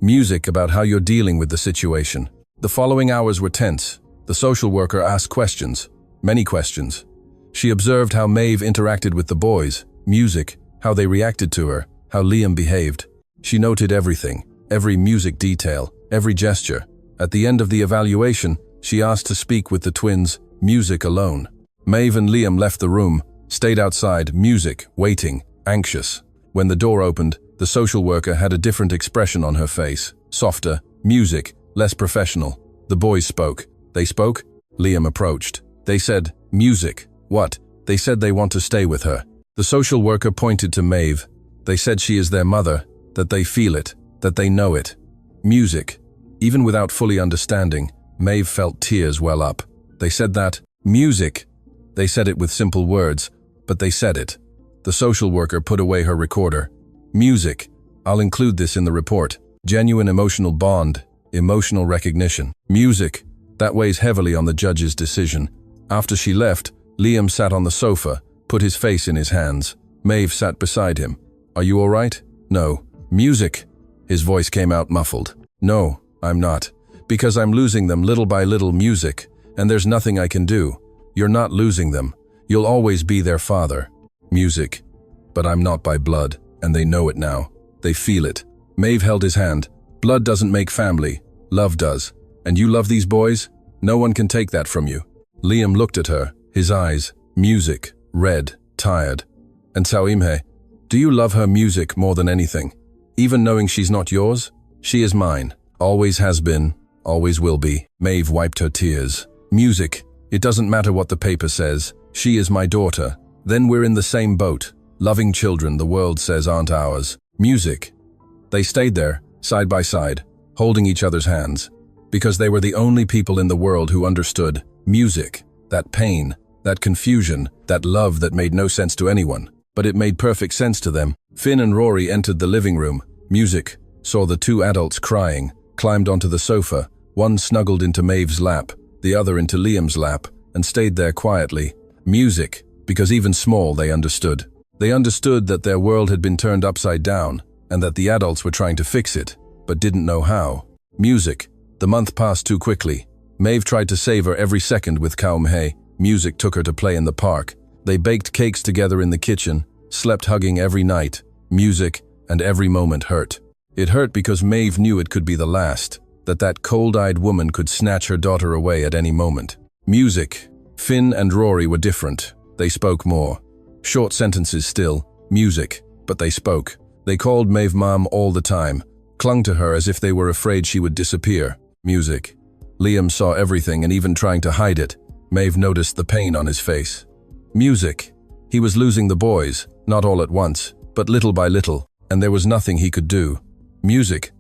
Music, about how you're dealing with the situation. The following hours were tense. The social worker asked questions, many questions. She observed how Maeve interacted with the boys. Music, how they reacted to her, how Liam behaved. She noted everything, every music detail, every gesture. At the end of the evaluation, she asked to speak with the twins, Music alone. Maeve and Liam left the room, stayed outside, Music, waiting, anxious. When the door opened, the social worker had a different expression on her face. Softer, Music, less professional. The boys spoke. They spoke? Liam approached. They said, Music. What? They said they want to stay with her. The social worker pointed to Maeve. They said she is their mother, that they feel it, that they know it. Music. Even without fully understanding, Maeve felt tears well up. They said that, Music. They said it with simple words, but they said it. The social worker put away her recorder. Music. I'll include this in the report. Genuine emotional bond, emotional recognition. Music. That weighs heavily on the judge's decision. After she left, Liam sat on the sofa, put his face in his hands. Maeve sat beside him. Are you all right? No. Music. His voice came out muffled. No, I'm not. Because I'm losing them little by little, Music. And there's nothing I can do. You're not losing them. You'll always be their father. Music. But I'm not by blood, and they know it now. They feel it. Maeve held his hand. Blood doesn't make family. Love does. And you love these boys? No one can take that from you. Liam looked at her, his eyes, Music, red, tired. And Saoimhe, do you love her, Music, more than anything? Even knowing she's not yours? She is mine. Always has been, always will be. Maeve wiped her tears. Music. It doesn't matter what the paper says. She is my daughter. Then we're in the same boat. Loving children the world says aren't ours. Music. They stayed there, side by side, holding each other's hands, because they were the only people in the world who understood music, that pain, that confusion, that love that made no sense to anyone. But it made perfect sense to them. Finn and Rory entered the living room. Music saw the two adults crying, climbed onto the sofa, one snuggled into Maeve's lap, the other into Liam's lap, and stayed there quietly. Music, because even small they understood. They understood that their world had been turned upside down, and that the adults were trying to fix it, but didn't know how. Music. The month passed too quickly. Maeve tried to save her every second with Kaumhe. Music took her to play in the park. They baked cakes together in the kitchen, slept hugging every night. Music, and every moment hurt. It hurt because Maeve knew it could be the last, that cold-eyed woman could snatch her daughter away at any moment. Music. Finn and Rory were different. They spoke more. Short sentences still. Music. But they spoke. They called Maeve Mom all the time, clung to her as if they were afraid she would disappear. Music. Liam saw everything and even trying to hide it. Maeve noticed the pain on his face. Music. He was losing the boys, not all at once, but little by little, and there was nothing he could do. Music.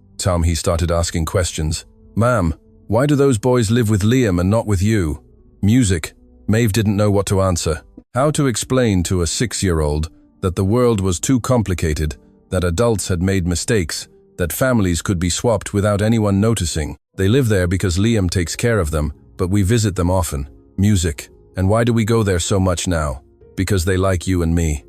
He started asking questions. Ma'am, why do those boys live with Liam and not with you? Music. Maeve didn't know what to answer. How to explain to a 6-year-old that the world was too complicated, that adults had made mistakes, that families could be swapped without anyone noticing. They live there because Liam takes care of them, but we visit them often. Music. And why do we go there so much now? Because they like you and me.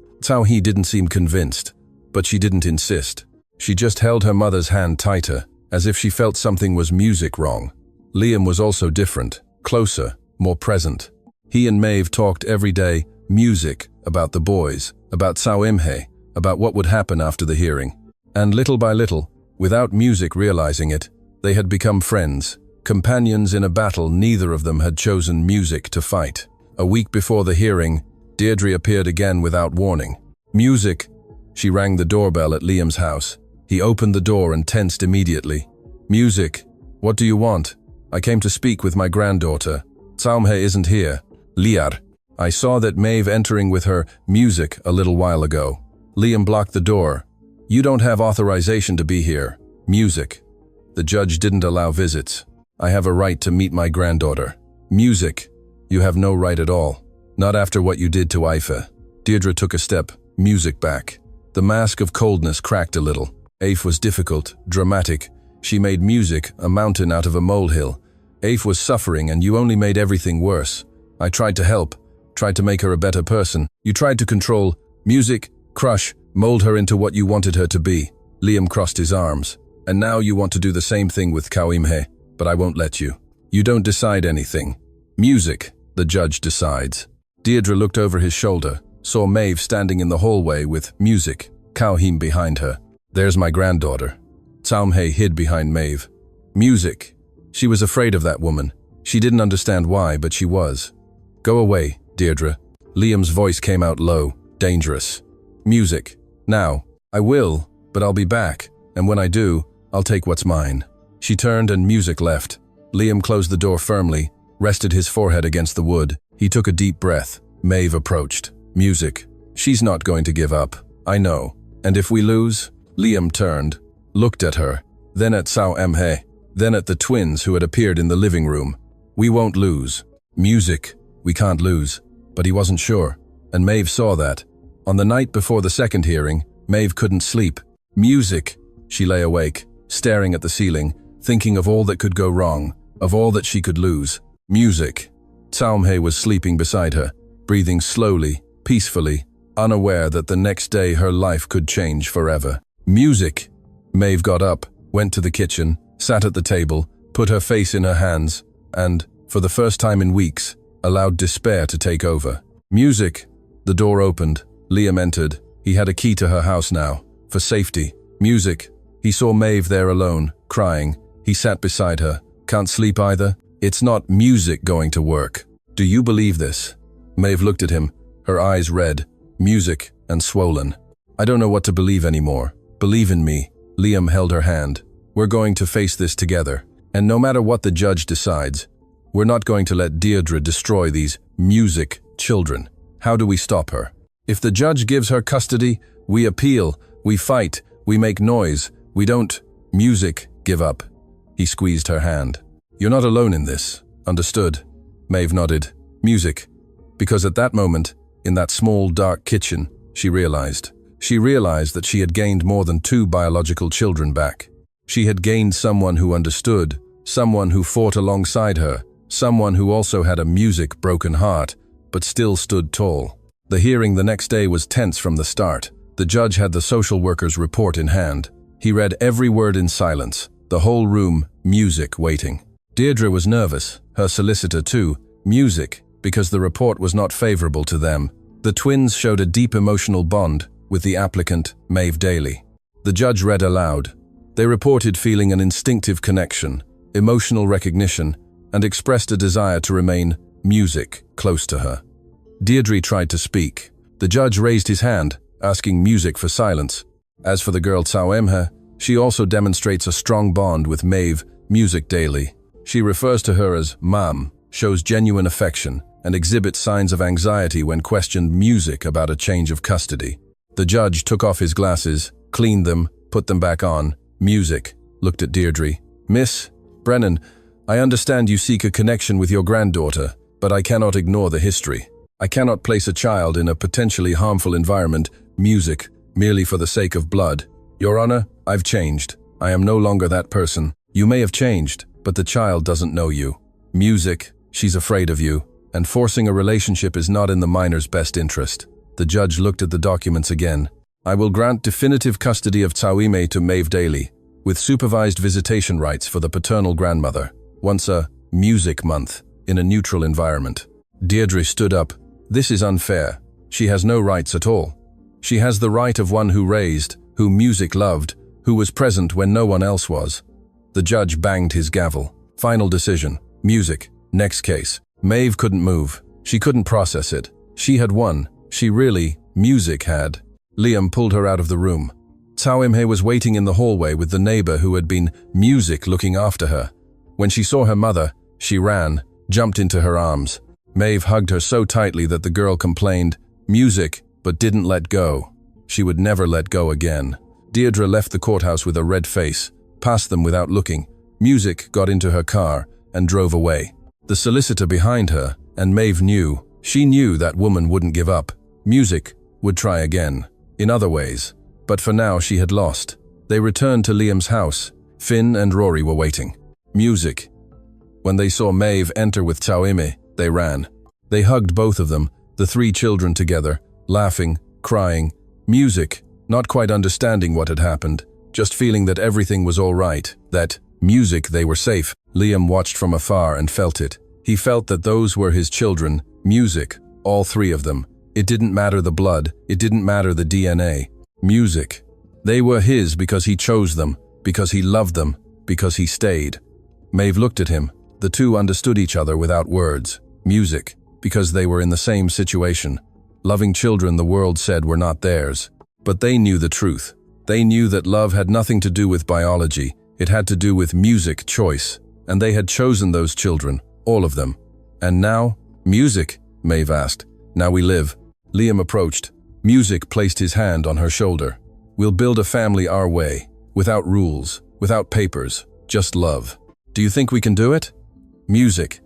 He didn't seem convinced, but she didn't insist. She just held her mother's hand tighter, as if she felt something was Music wrong. Liam was also different, closer, more present. He and Maeve talked every day, Music, about the boys, about Saoimhe, about what would happen after the hearing. And little by little, without Music realizing it, they had become friends, companions in a battle neither of them had chosen Music to fight. A week before the hearing, Deirdre appeared again without warning. Music. She rang the doorbell at Liam's house. He opened the door and tensed immediately. Music. What do you want? I came to speak with my granddaughter. Saoimhe isn't here. Liar. I saw that Maeve entering with her music a little while ago. Liam blocked the door. You don't have authorization to be here. Music. The judge didn't allow visits. I have a right to meet my granddaughter. Music. You have no right at all. Not after what you did to Aoife. Deirdre took a step, music back. The mask of coldness cracked a little. Aoife was difficult, dramatic. She made music a mountain out of a molehill. Aoife was suffering and you only made everything worse. I tried to help, tried to make her a better person. You tried to control, music, crush, mold her into what you wanted her to be. Liam crossed his arms. And now you want to do the same thing with Kawimhe, but I won't let you. You don't decide anything. Music, the judge decides. Deirdre looked over his shoulder, saw Maeve standing in the hallway with music, Kawim behind her. There's my granddaughter. Kawimhe hid behind Maeve. Music. She was afraid of that woman. She didn't understand why, but she was. Go away, Deirdre. Liam's voice came out low, dangerous. Music. Now. I will, but I'll be back, and when I do, I'll take what's mine. She turned and music left. Liam closed the door firmly, rested his forehead against the wood. He took a deep breath. Maeve approached. Music. She's not going to give up. I know. And if we lose? Liam turned, looked at her, then at Kawimhe, then at the twins who had appeared in the living room. We won't lose. Music. We can't lose. But he wasn't sure, and Maeve saw that. On the night before the second hearing, Maeve couldn't sleep. Music. She lay awake, staring at the ceiling, thinking of all that could go wrong, of all that she could lose. Music. Kawimhe was sleeping beside her, breathing slowly, peacefully, unaware that the next day her life could change forever. Music. Maeve got up, went to the kitchen, sat at the table, put her face in her hands, and, for the first time in weeks, allowed despair to take over. Music. The door opened. Liam entered. He had a key to her house now, for safety. Music. He saw Maeve there alone, crying. He sat beside her. Can't sleep either? It's not music going to work. Do you believe this? Maeve looked at him, her eyes red, music and swollen. I don't know what to believe anymore. Believe in me. Liam held her hand. We're going to face this together. And no matter what the judge decides, we're not going to let Deirdre destroy these music children. How do we stop her? If the judge gives her custody, we appeal, we fight, we make noise, we don't, music, give up. He squeezed her hand. You're not alone in this. Understood? Maeve nodded. Music. Because at that moment, in that small, dark kitchen, she realized that she had gained more than 2 biological children back. She had gained someone who understood, someone who fought alongside her, someone who also had a music-broken heart, but still stood tall. The hearing the next day was tense from the start. The judge had the social worker's report in hand. He read every word in silence, the whole room, music, waiting. Deirdre was nervous, her solicitor too, music, because the report was not favorable to them. The twins showed a deep emotional bond with the applicant, Maeve Daly. The judge read aloud. They reported feeling an instinctive connection, emotional recognition, and expressed a desire to remain music close to her. Deirdre tried to speak. The judge raised his hand, asking music for silence. As for the girl Kawimhe, she also demonstrates a strong bond with Maeve, music Daly. She refers to her as Mam, shows genuine affection, and exhibits signs of anxiety when questioned music about a change of custody. The judge took off his glasses, cleaned them, put them back on. Music looked at Deirdre. Miss Brennan, I understand you seek a connection with your granddaughter, but I cannot ignore the history. I cannot place a child in a potentially harmful environment, music, merely for the sake of blood. Your Honor, I've changed. I am no longer that person. You may have changed, but the child doesn't know you. Music, she's afraid of you, and forcing a relationship is not in the minor's best interest. The judge looked at the documents again. I will grant definitive custody of Kawimhe to Maeve Daly, with supervised visitation rights for the paternal grandmother, once a music month, in a neutral environment. Deirdre stood up. This is unfair. She has no rights at all. She has the right of one who raised, who music loved, who was present when no one else was. The judge banged his gavel. Final decision. Music. Next case. Maeve couldn't move. She couldn't process it. She had won. She really, music had. Liam pulled her out of the room. Kawimhe was waiting in the hallway with the neighbor who had been music looking after her. When she saw her mother, she ran, jumped into her arms. Maeve hugged her so tightly that the girl complained, "Music," but didn't let go. She would never let go again. Deirdre left the courthouse with a red face, passed them without looking. Music got into her car and drove away. The solicitor behind her, and Maeve knew, she knew that woman wouldn't give up. Music would try again, in other ways. But for now she had lost. They returned to Liam's house. Finn and Rory were waiting. Music. When they saw Maeve enter with Taoime, they ran. They hugged both of them, the three children together, laughing, crying. Music, not quite understanding what had happened, just feeling that everything was all right, that, music, they were safe. Liam watched from afar and felt it. He felt that those were his children, music, all three of them. It didn't matter the blood, it didn't matter the DNA. Music. They were his because he chose them, because he loved them, because he stayed. Maeve looked at him. The two understood each other without words. Music, because they were in the same situation. Loving children the world said were not theirs. But they knew the truth. They knew that love had nothing to do with biology. It had to do with music choice. And they had chosen those children, all of them. And now, music, Maeve asked. Now we live. Liam approached. Music placed his hand on her shoulder. We'll build a family our way, without rules, without papers, just love. Do you think we can do it? Music.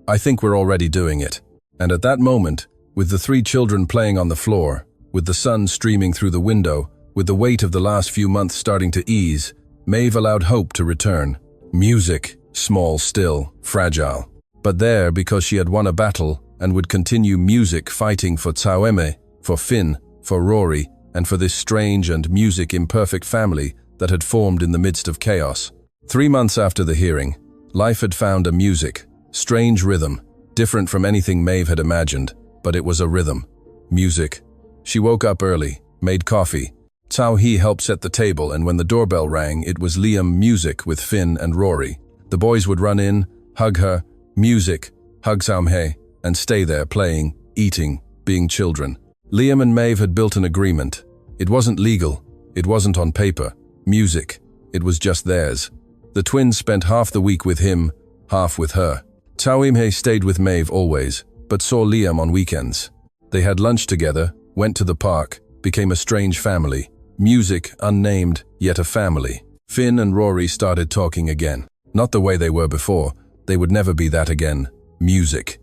I think we're already doing it. And at that moment, with the three children playing on the floor, with the sun streaming through the window, with the weight of the last few months starting to ease, Maeve allowed hope to return. Music, small still, fragile. But there because she had won a battle and would continue music fighting for Taoime, for Finn, for Rory, and for this strange and music imperfect family that had formed in the midst of chaos. 3 months after the hearing, life had found a music, strange rhythm, different from anything Maeve had imagined, but it was a rhythm. Music. She woke up early, made coffee. Cao He helped set the table, and when the doorbell rang, it was Liam music with Finn and Rory. The boys would run in, hug her, music, hug Saumhe, and stay there playing, eating, being children. Liam and Maeve had built an agreement. It wasn't legal. It wasn't on paper. Music. It was just theirs. The twins spent half the week with him, half with her. Taoime stayed with Maeve always, but saw Liam on weekends. They had lunch together, went to the park, became a strange family. Music, unnamed, yet a family. Finn and Rory started talking again. Not the way they were before. They would never be that again. Music.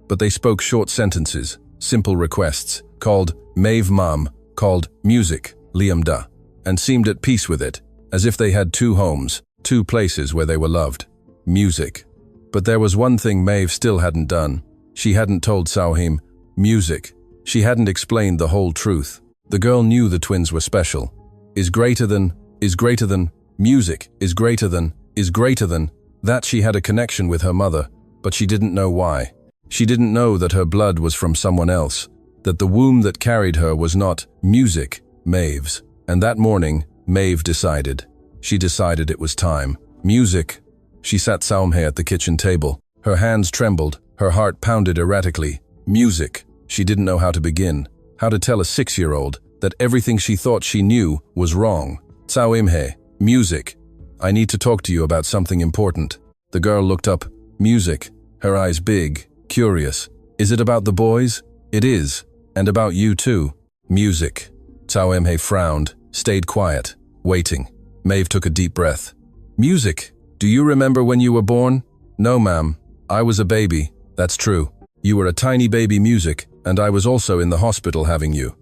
But they spoke short sentences, simple requests, called Maeve Mum, called Music, Liam Da, and seemed at peace with it, as if they had two homes, two places where they were loved. Music. But there was one thing Maeve still hadn't done. She hadn't told Sauhim, music. She hadn't explained the whole truth. The girl knew the twins were special. Is greater than, music, is greater than, that she had a connection with her mother, but she didn't know why. She didn't know that her blood was from someone else, that the womb that carried her was not music, Maeve's. And that morning, Maeve decided. She decided it was time. Music. She sat Saumhe at the kitchen table. Her hands trembled, her heart pounded erratically. Music. She didn't know how to begin, how to tell a 6-year-old that everything she thought she knew was wrong. Saumhe. Music. I need to talk to you about something important. The girl looked up. Music. Her eyes big, curious. Is it about the boys? It is. And about you too. Music. Saumhe frowned, stayed quiet, waiting. Maeve took a deep breath. Music. Do you remember when you were born? No, ma'am. I was a baby. That's true. You were a tiny baby, Music, and I was also in the hospital having you.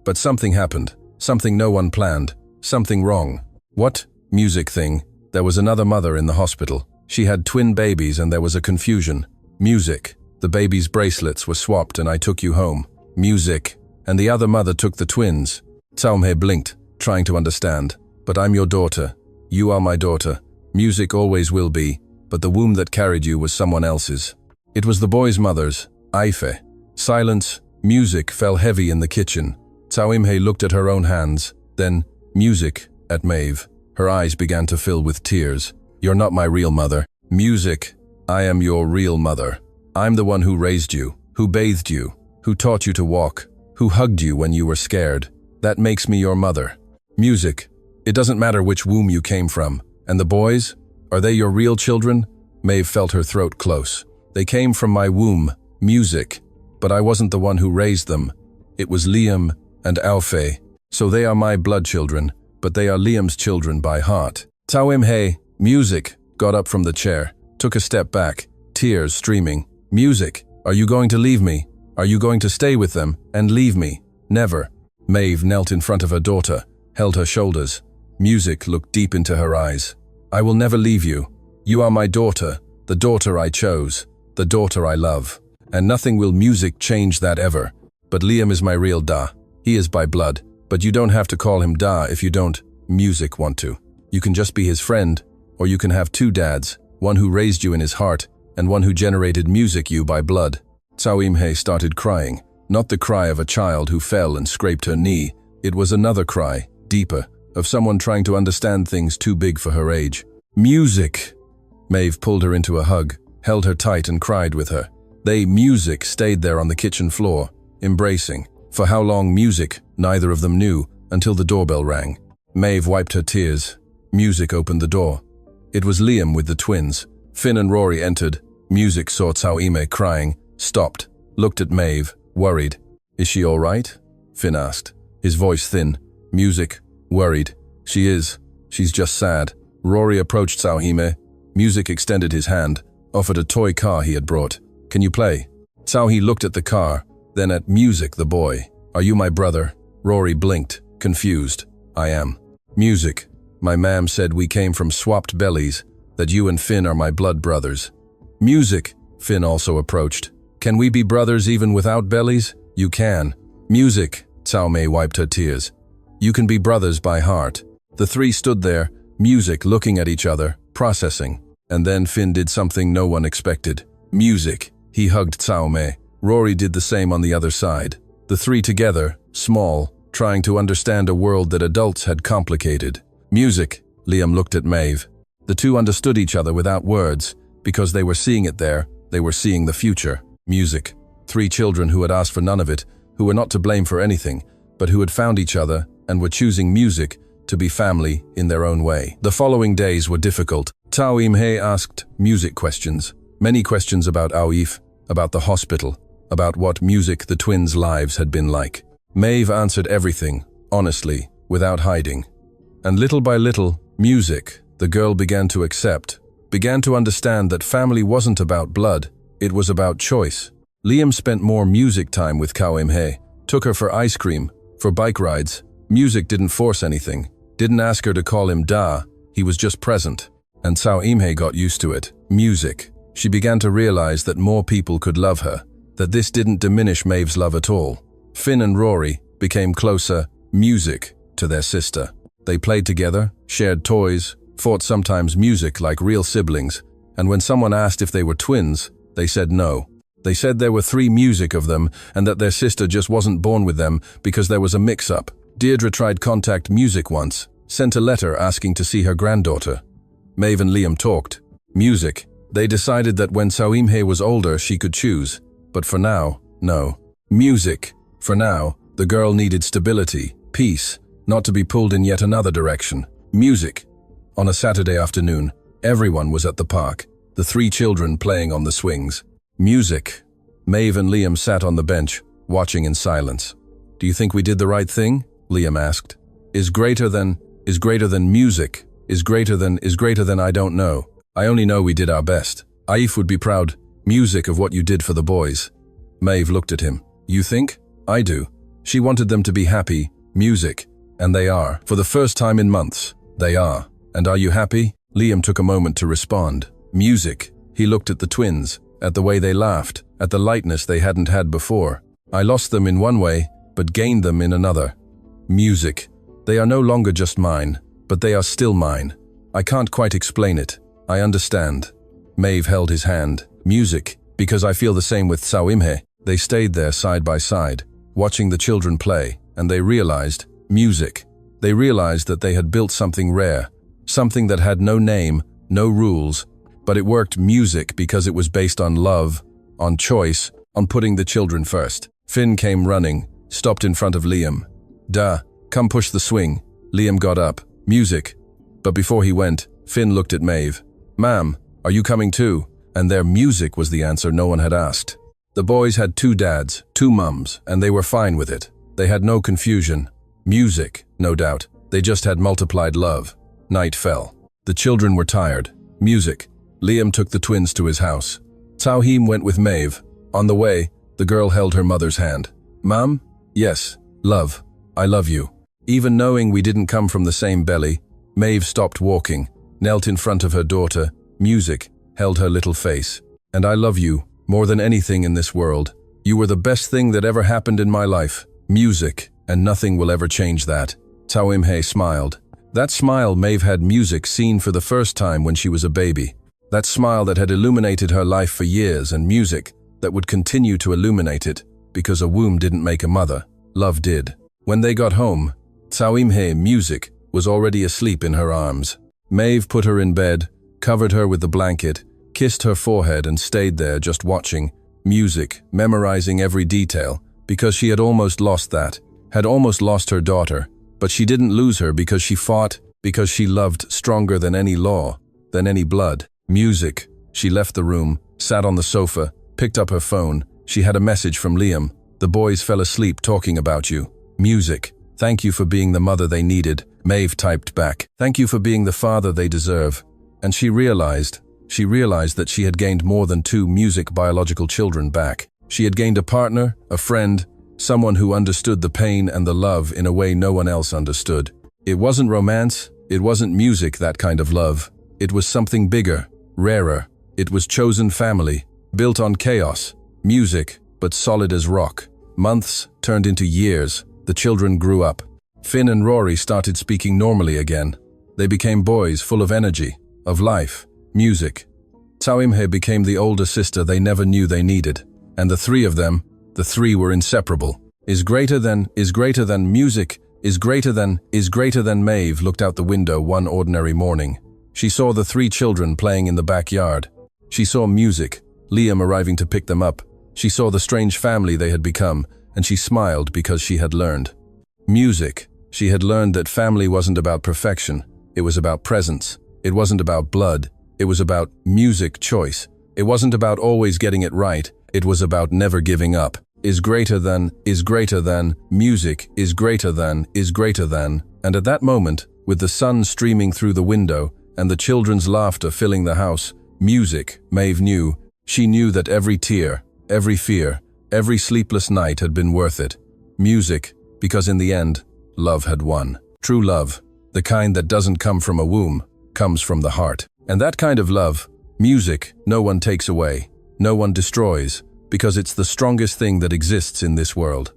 But something happened. Something no one planned. Something wrong. What? Music thing. There was another mother in the hospital. She had twin babies and there was a confusion. Music. The babies' bracelets were swapped and I took you home. Music. And the other mother took the twins. Saumhe blinked, trying to understand. But I'm your daughter. You are my daughter. Music always will be, but the womb that carried you was someone else's. It was the boys' mother's, Aife. Silence, music fell heavy in the kitchen. Saumhe looked at her own hands, then, music, at Maeve. Her eyes began to fill with tears. You're not my real mother. Music, I am your real mother. I'm the one who raised you, who bathed you, who taught you to walk, who hugged you when you were scared. That makes me your mother. Music, it doesn't matter which womb you came from. And the boys? Are they your real children? Maeve felt her throat close. They came from my womb, music. But I wasn't the one who raised them. It was Liam and Alfie. So they are my blood children, but they are Liam's children by heart. Tawimhe, music, got up from the chair, took a step back, tears streaming. Music, are you going to leave me? Are you going to stay with them and leave me? Never. Maeve knelt in front of her daughter, held her shoulders. Music looked deep into her eyes. I will never leave you. You are my daughter, the daughter I chose, the daughter I love. And nothing will music change that ever. But Liam is my real Da. He is by blood, but you don't have to call him Da if you don't, music, want to. You can just be his friend, or you can have two dads, one who raised you in his heart, and one who generated music you by blood. Tawimhe started crying, not the cry of a child who fell and scraped her knee. It was another cry, deeper, of someone trying to understand things too big for her age. Music! Maeve pulled her into a hug, held her tight and cried with her. Music stayed there on the kitchen floor, embracing. For how long music, neither of them knew, until the doorbell rang. Maeve wiped her tears. Music opened the door. It was Liam with the twins. Finn and Rory entered. Music saw Tawimhe crying, stopped, looked at Maeve, worried. Is she all right? Finn asked, his voice thin. Music, worried. She is. She's just sad. Rory approached Tawimhe. Music extended his hand, offered a toy car he had brought. Can you play? Tawhi looked at the car, then at Music, the boy. Are you my brother? Rory blinked, confused. I am. Music, my mam said we came from swapped bellies, that you and Finn are my blood brothers. Music, Finn also approached. Can we be brothers even without bellies? You can. Music, Tawimhe wiped her tears. You can be brothers by heart. The three stood there, Music looking at each other, processing. And then Finn did something no one expected. Music. He hugged Tawimhe. Rory did the same on the other side. The three together, small, trying to understand a world that adults had complicated. Music. Liam looked at Maeve. The two understood each other without words, because they were seeing it there, they were seeing the future. Music. Three children who had asked for none of it, who were not to blame for anything, but who had found each other and were choosing music to be family in their own way. The following days were difficult. Tawimhe asked music questions. Many questions about Awif, about the hospital, about what music the twins' lives had been like. Maeve answered everything, honestly, without hiding. And little by little, Music, the girl began to accept, began to understand that family wasn't about blood, it was about choice. Liam spent more music time with Tawimhe, took her for ice cream, for bike rides. Music didn't force anything, didn't ask her to call him Da, he was just present. And Tawimhe got used to it. Music. She began to realize that more people could love her, that this didn't diminish Maeve's love at all. Finn and Rory became closer, Music, to their sister. They played together, shared toys, fought sometimes music like real siblings, and when someone asked if they were twins, they said no. They said there were 3 Music of them and that their sister just wasn't born with them because there was a mix-up. Deirdre tried contact Music once, sent a letter asking to see her granddaughter. Maeve and Liam talked. Music. They decided that when Tawimhe was older she could choose, but for now, no. Music. For now, the girl needed stability, peace, not to be pulled in yet another direction. Music. On a Saturday afternoon, everyone was at the park, the 3 children playing on the swings. Music. Maeve and Liam sat on the bench, watching in silence. Do you think we did the right thing? Liam asked. Is greater than music, is greater than I don't know. I only know we did our best. Aif would be proud, Music, of what you did for the boys. Maeve looked at him. You think? I do. She wanted them to be happy, Music, and they are. For the first time in months, they are. And are you happy? Liam took a moment to respond. Music. He looked at the twins, at the way they laughed, at the lightness they hadn't had before. I lost them in one way, but gained them in another. Music. They are no longer just mine, but they are still mine. I can't quite explain it. I understand. Maeve held his hand. Music. Because I feel the same with Tawimhe. They stayed there side by side, watching the children play, and they realized, Music. They realized that they had built something rare, something that had no name, no rules, but it worked, Music, because it was based on love, on choice, on putting the children first. Finn came running, stopped in front of Liam. Da, come push the swing. Liam got up. Music. But before he went, Finn looked at Maeve. Ma'am, are you coming too? And their Music was the answer no one had asked. The boys had two dads, two mums, and they were fine with it. They had no confusion. Music, no doubt. They just had multiplied love. Night fell. The children were tired. Music. Liam took the twins to his house. Tauheem went with Maeve. On the way, the girl held her mother's hand. "Mom? Yes. Love. I love you." Even knowing we didn't come from the same belly, Maeve stopped walking, knelt in front of her daughter. Music held her little face. "And I love you more than anything in this world. You were the best thing that ever happened in my life. Music, and nothing will ever change that." Tauimhe smiled. That smile Maeve had Music seen for the first time when she was a baby. That smile that had illuminated her life for years, and Music that would continue to illuminate it, because a womb didn't make a mother. Love did. When they got home, Tauimhe, Music, was already asleep in her arms. Maeve put her in bed, covered her with the blanket, kissed her forehead and stayed there just watching. Music, memorizing every detail, because she had almost lost that, had almost lost her daughter, but she didn't lose her because she fought, because she loved stronger than any law, than any blood. Music. She left the room, sat on the sofa, picked up her phone. She had a message from Liam. "The boys fell asleep talking about you." Music. "Thank you for being the mother they needed." Maeve typed back. "Thank you for being the father they deserve." And she realized that she had gained more than two Music biological children back. She had gained a partner, a friend, someone who understood the pain and the love in a way no one else understood. It wasn't romance, it wasn't music, that kind of love. It was something bigger, rarer. It was chosen family, built on chaos, music, but solid as rock. Months turned into years. The children grew up. Finn and Rory started speaking normally again. They became boys full of energy, of life, music. Tauimhe became the older sister they never knew they needed. And the three of them, the three were inseparable. Is greater than music, is greater than Maeve looked out the window one ordinary morning. She saw the three children playing in the backyard. She saw Music, Liam arriving to pick them up. She saw the strange family they had become, and she smiled because she had learned. Music. She had learned that family wasn't about perfection. It was about presence. It wasn't about blood. It was about music choice. It wasn't about always getting it right. It was about never giving up. Is greater than, music is greater than. And at that moment, with the sun streaming through the window and the children's laughter filling the house, Music, Maeve knew. She knew that every tear, every fear, every sleepless night had been worth it. Music, because in the end, love had won. True love, the kind that doesn't come from a womb, comes from the heart. And that kind of love, Music, no one takes away, no one destroys, because it's the strongest thing that exists in this world.